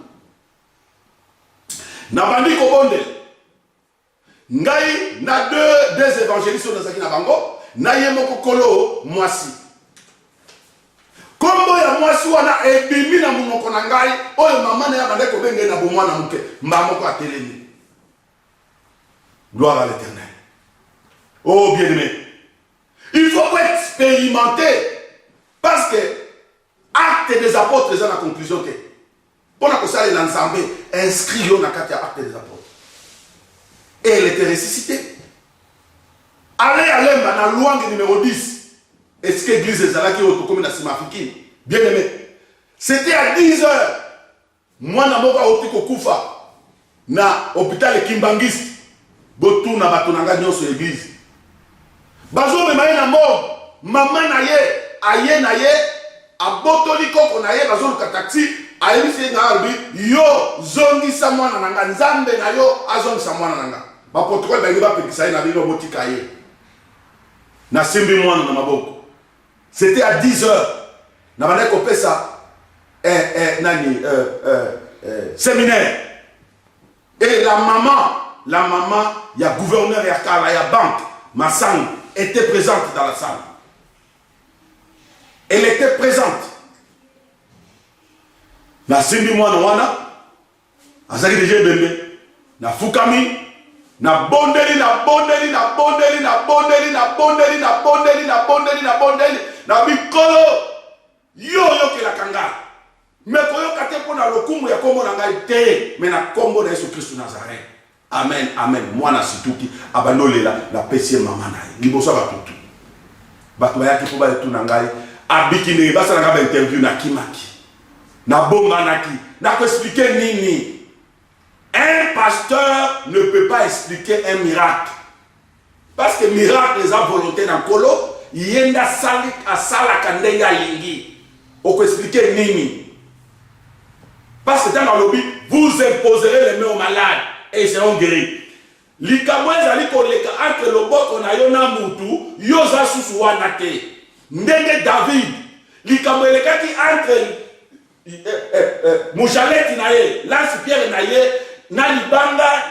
Na bandi ko bonde. Ngai na deux évangélistes dans na bango na yemoko kolo mwasi kombo ya mwasi wana ebimi na munoko na ngai oyo mama na ya bandeko benge na bomwana muke mbamoko atelemi Gloire à l'Éternel. Oh bien-aimé, il faut expérimenter parce que acte des apôtres est la conclusion que pour la ça l'ensemble inscrit dans acte des apôtres. Et elle était ressuscitée. Allez à l'Emba, dans la loi numéro 10. Est-ce que l'église est là qui est autocommune à Simafiki? Bien aimé. C'était à 10 h. Moi, je suis au Koufa, na hôpital Kimbangiste. Botou na batonanga nyonso l'église. Bazo me maye na mort. Maman na ye, aye na ye, abotoli koko na ye, bazo luka taxi, aye bise nga albi, yo zongi sa mwana nanga, nzambe na yo, azongi sa mwana nanga. Ba protocole ba ngiba pekisa ye na bino botika ye. Na simbi mwana na maboko. C'était à 10 h. Na bana ko pesa séminaire. Et la maman, il y a gouverneur, il y a Kala, il y a banque, Massang, était présente dans la salle. Elle était présente. Na simbi mwana wana, azaki déjà bembe. Na fukami, na bondeli, na bikolo, yo ke la kanga. Mais koyoka te pona lokumu ya kombo na ngai te, mais na kombo na Yesu Christ Nazareth. Amen, amen. Mwana situki abanolela na pesie mama na ye. Liboso ba tutu. Bato bayaki po ba tu na ngai abiki ne basa na ba interview na kimaki. Na bomba naki. Na ko expliquer nini. Un pasteur ne peut pas expliquer un miracle. Parce que miracle les a volonté dans kolo, yenda sali asala kandenga lingi. On peut expliquer nini. Parce que dans le lobby, vous imposerez les mains aux malades et ils seront guéris. Likamwez ali koleka entre le boko na yona mutu, yoza susu wana te. Ndenge David, likamweleka ki entre Mouchaleti na ye, lance pierre na ye, na libanga,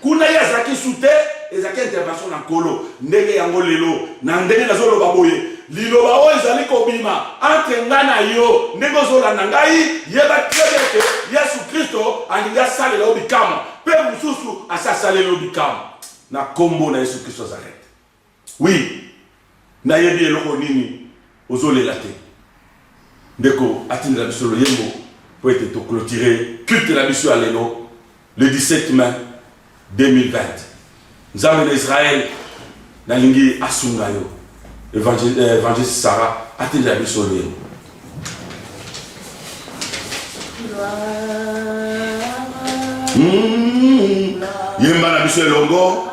kuna ya zaki sute, ezaki intervention na kolo. Ndenge yango lelo, na ndenge na zolo baboye. Liloba o ezali kobima entre nga na yo ndenge ozolanda ngai yeba trebeke Yesu Kristo alinga salela obikamo pe mususu asasalela obikamo na kombo na Yesu Kristo Nazareth. Oui, na yebi eloko nini ozolela te. Ndeko atindela biso lo yembo pour être to clôturer culte la mission à lelo le 17 mai 2020. Nzambe na Israël na lingi asunga yo. Évangéliste Sarah a été la mission. Yemba la mission longo.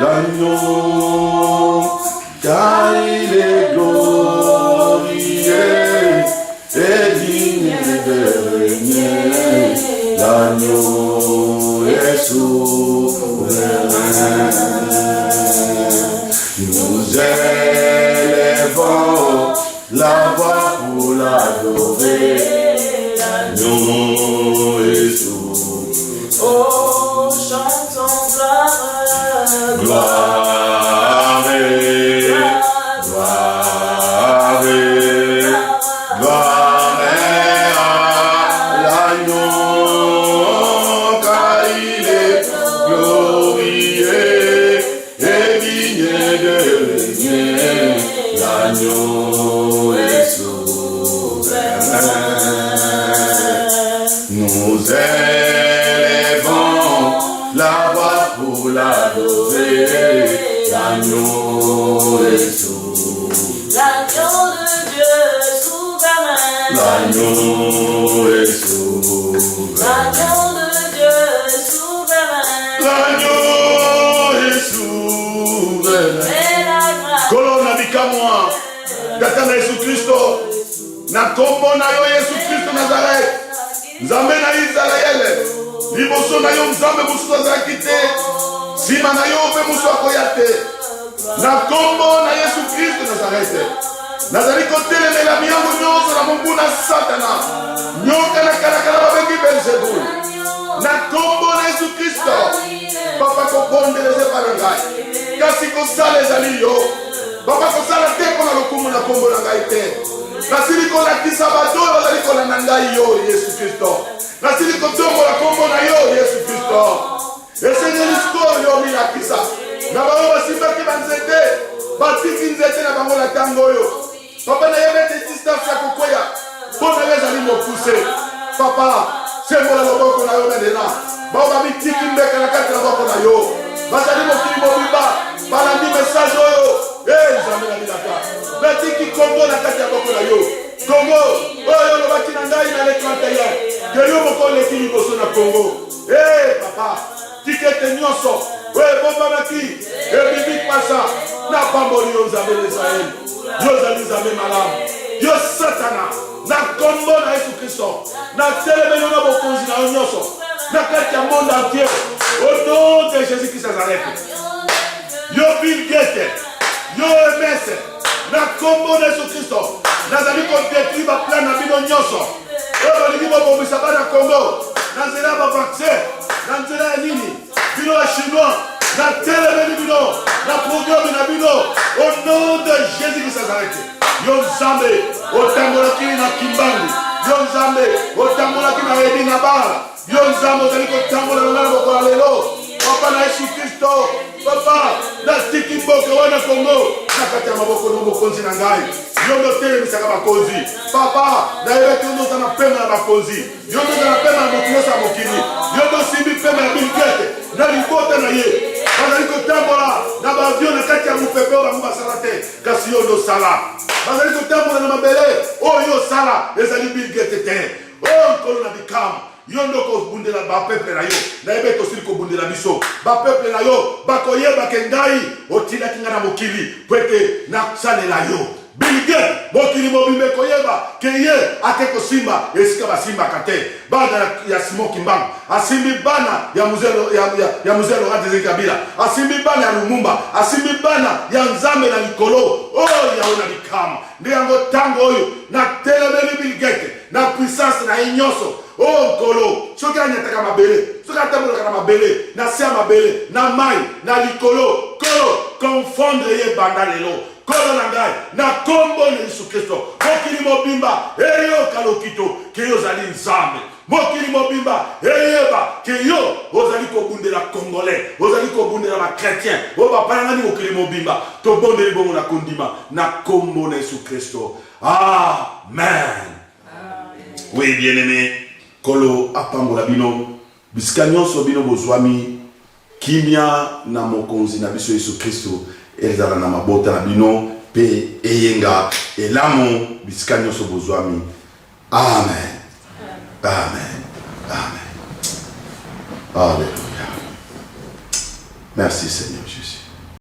L'agneau, car il est glorieux et digne de régner. L'agneau est souverain. Nous élevons la voix pour l'adorer. L'agneau est souverain. Oh, chantons gloire. Nous élevons la voix pour l'adorer. L'agneau est souverain. L'agneau de Dieu souverain. L'agneau est souverain. L'agneau de Dieu souverain. L'agneau est souverain. Colonna di Kamwa. Katana Yesu Christo. Na kombo na yo Yesu Christo Nazareth. Nzambe na Israel. Liboso na yo Nzambe musu azaki te. Sima na yo pe musu akoya te. Na kombo na Yesu Christo Nazareth. Nazali kotelemela miyango nyonso na mungu na Satana. Nyoka na kalakala babengi Belzebul. Na kombo na Yesu Christo. Papa kobondeleze pa na ngai. Kasi kosala ezali yo. Papa kosala te mpona lokumu na kombo na ngai te. Nasili kolakisa bato bazali kolanda ngai yo Yesu Kristo. Papa na yebete distance ya kokoya. Bona yezali mo pousser. Papa, c'est moi le boko na yo maintenant. Ba ba bitiki mbeka na kati na boko na yo. Bazali mo kili mo biba. Balandi message oyo. Jamais la bilaka. Betiki Congo na kati ya boko na yo. Congo, oyo lo baki na ngai na le 31. Que yo moko le kili boso na Congo. Papa, tikete nyonso. Bomba maki. Bibi pasa. Na pamboli yo Nzambe l'Israël. Yo zali Nzambe malamu. Yo Satana. Na kombo na Yesu Kristo. Na telemeno na bokonzi na nyonso. Na kati ya monde entier. Au nom de Jésus-Christ Nazareth. Yo Bill Gates. Yo MS. Na kombo na Yesu Kristo. Nazali ko détruire ba plan na bino nyonso. Yo balingi bobombisa bana Congo. Na nzela ba vaccin. Na nzela nini? Bino ya chinois. Na telemeno bino. Na programme na bino. Au nom de Jésus-Christ Nazareth. Yo Nzambe. Otangolaki na Kimbangu. Yo Nzambe. Otangolaki na Edi na Bara. Yo Nzambe ozali kotambola na bokola lelo. Papa na Yesu Kristo. Papa na tiki mboka wana Kongo. Na kati ya maboko na bokonzi na ngai. Yo ndo telemisaka bakonzi. Papa na yebete ndo sana pema na bakonzi. Yo ndo sana pema na mokinosa mokili. Yo ndo simbi pema ya Bill Gates. Na libota na ye. Bazali kotambola na baavion na kati ya mupepeo bango basala te. Kasi yo ndo sala. Bazali kotambola na mabele. Yo sala. Ezali Bill Gates te. Nkolo na bikamu. Yo ndo ko bundela ba peuple na yo. Na yebe to sili ko bundela biso. Ba peuple na yo. Ba koyeba ke ngai. Otila kinga na mokili. Pwete na salela yo. Bill Gates, mokili mobimbe koyeba ke ye akeko simba esika basimba kate bana ya Simon Kimbangu asimbi bana ya muzelo Laurent Kabila asimbi bana ya Lumumba asimbi bana ya Nzambe na likolo ya ona likama ndi yango tango oyo na telemeli Bill Gates na puissance na inyonso nkolo soki anyataka mabele soki atambolaka na mabele na se ya mabele na mai na likolo kolo confondre ye banda lelo Kola na ngai na kombo na Yesu Kristo mokili mobimba eyoka lokito ke yo zali Nzambe mokili mobimba eyeba ke yo ozali kobundela Congolais ozali kobundela ba chrétien o bapana ngani mokili mobimba to bondeli bongo na kondima na kombo na Yesu Kristo. Amen. Oui, bien-aimé, kolo apambola bino bisika nyonso bino bozwami kimia na mokonzi na biso Yesu Kristo ezala na mabota na bino pe eyenga elamu bisika nyonso bozwami. Amen. Amen. Amen. Alléluia. Merci Seigneur Jésus.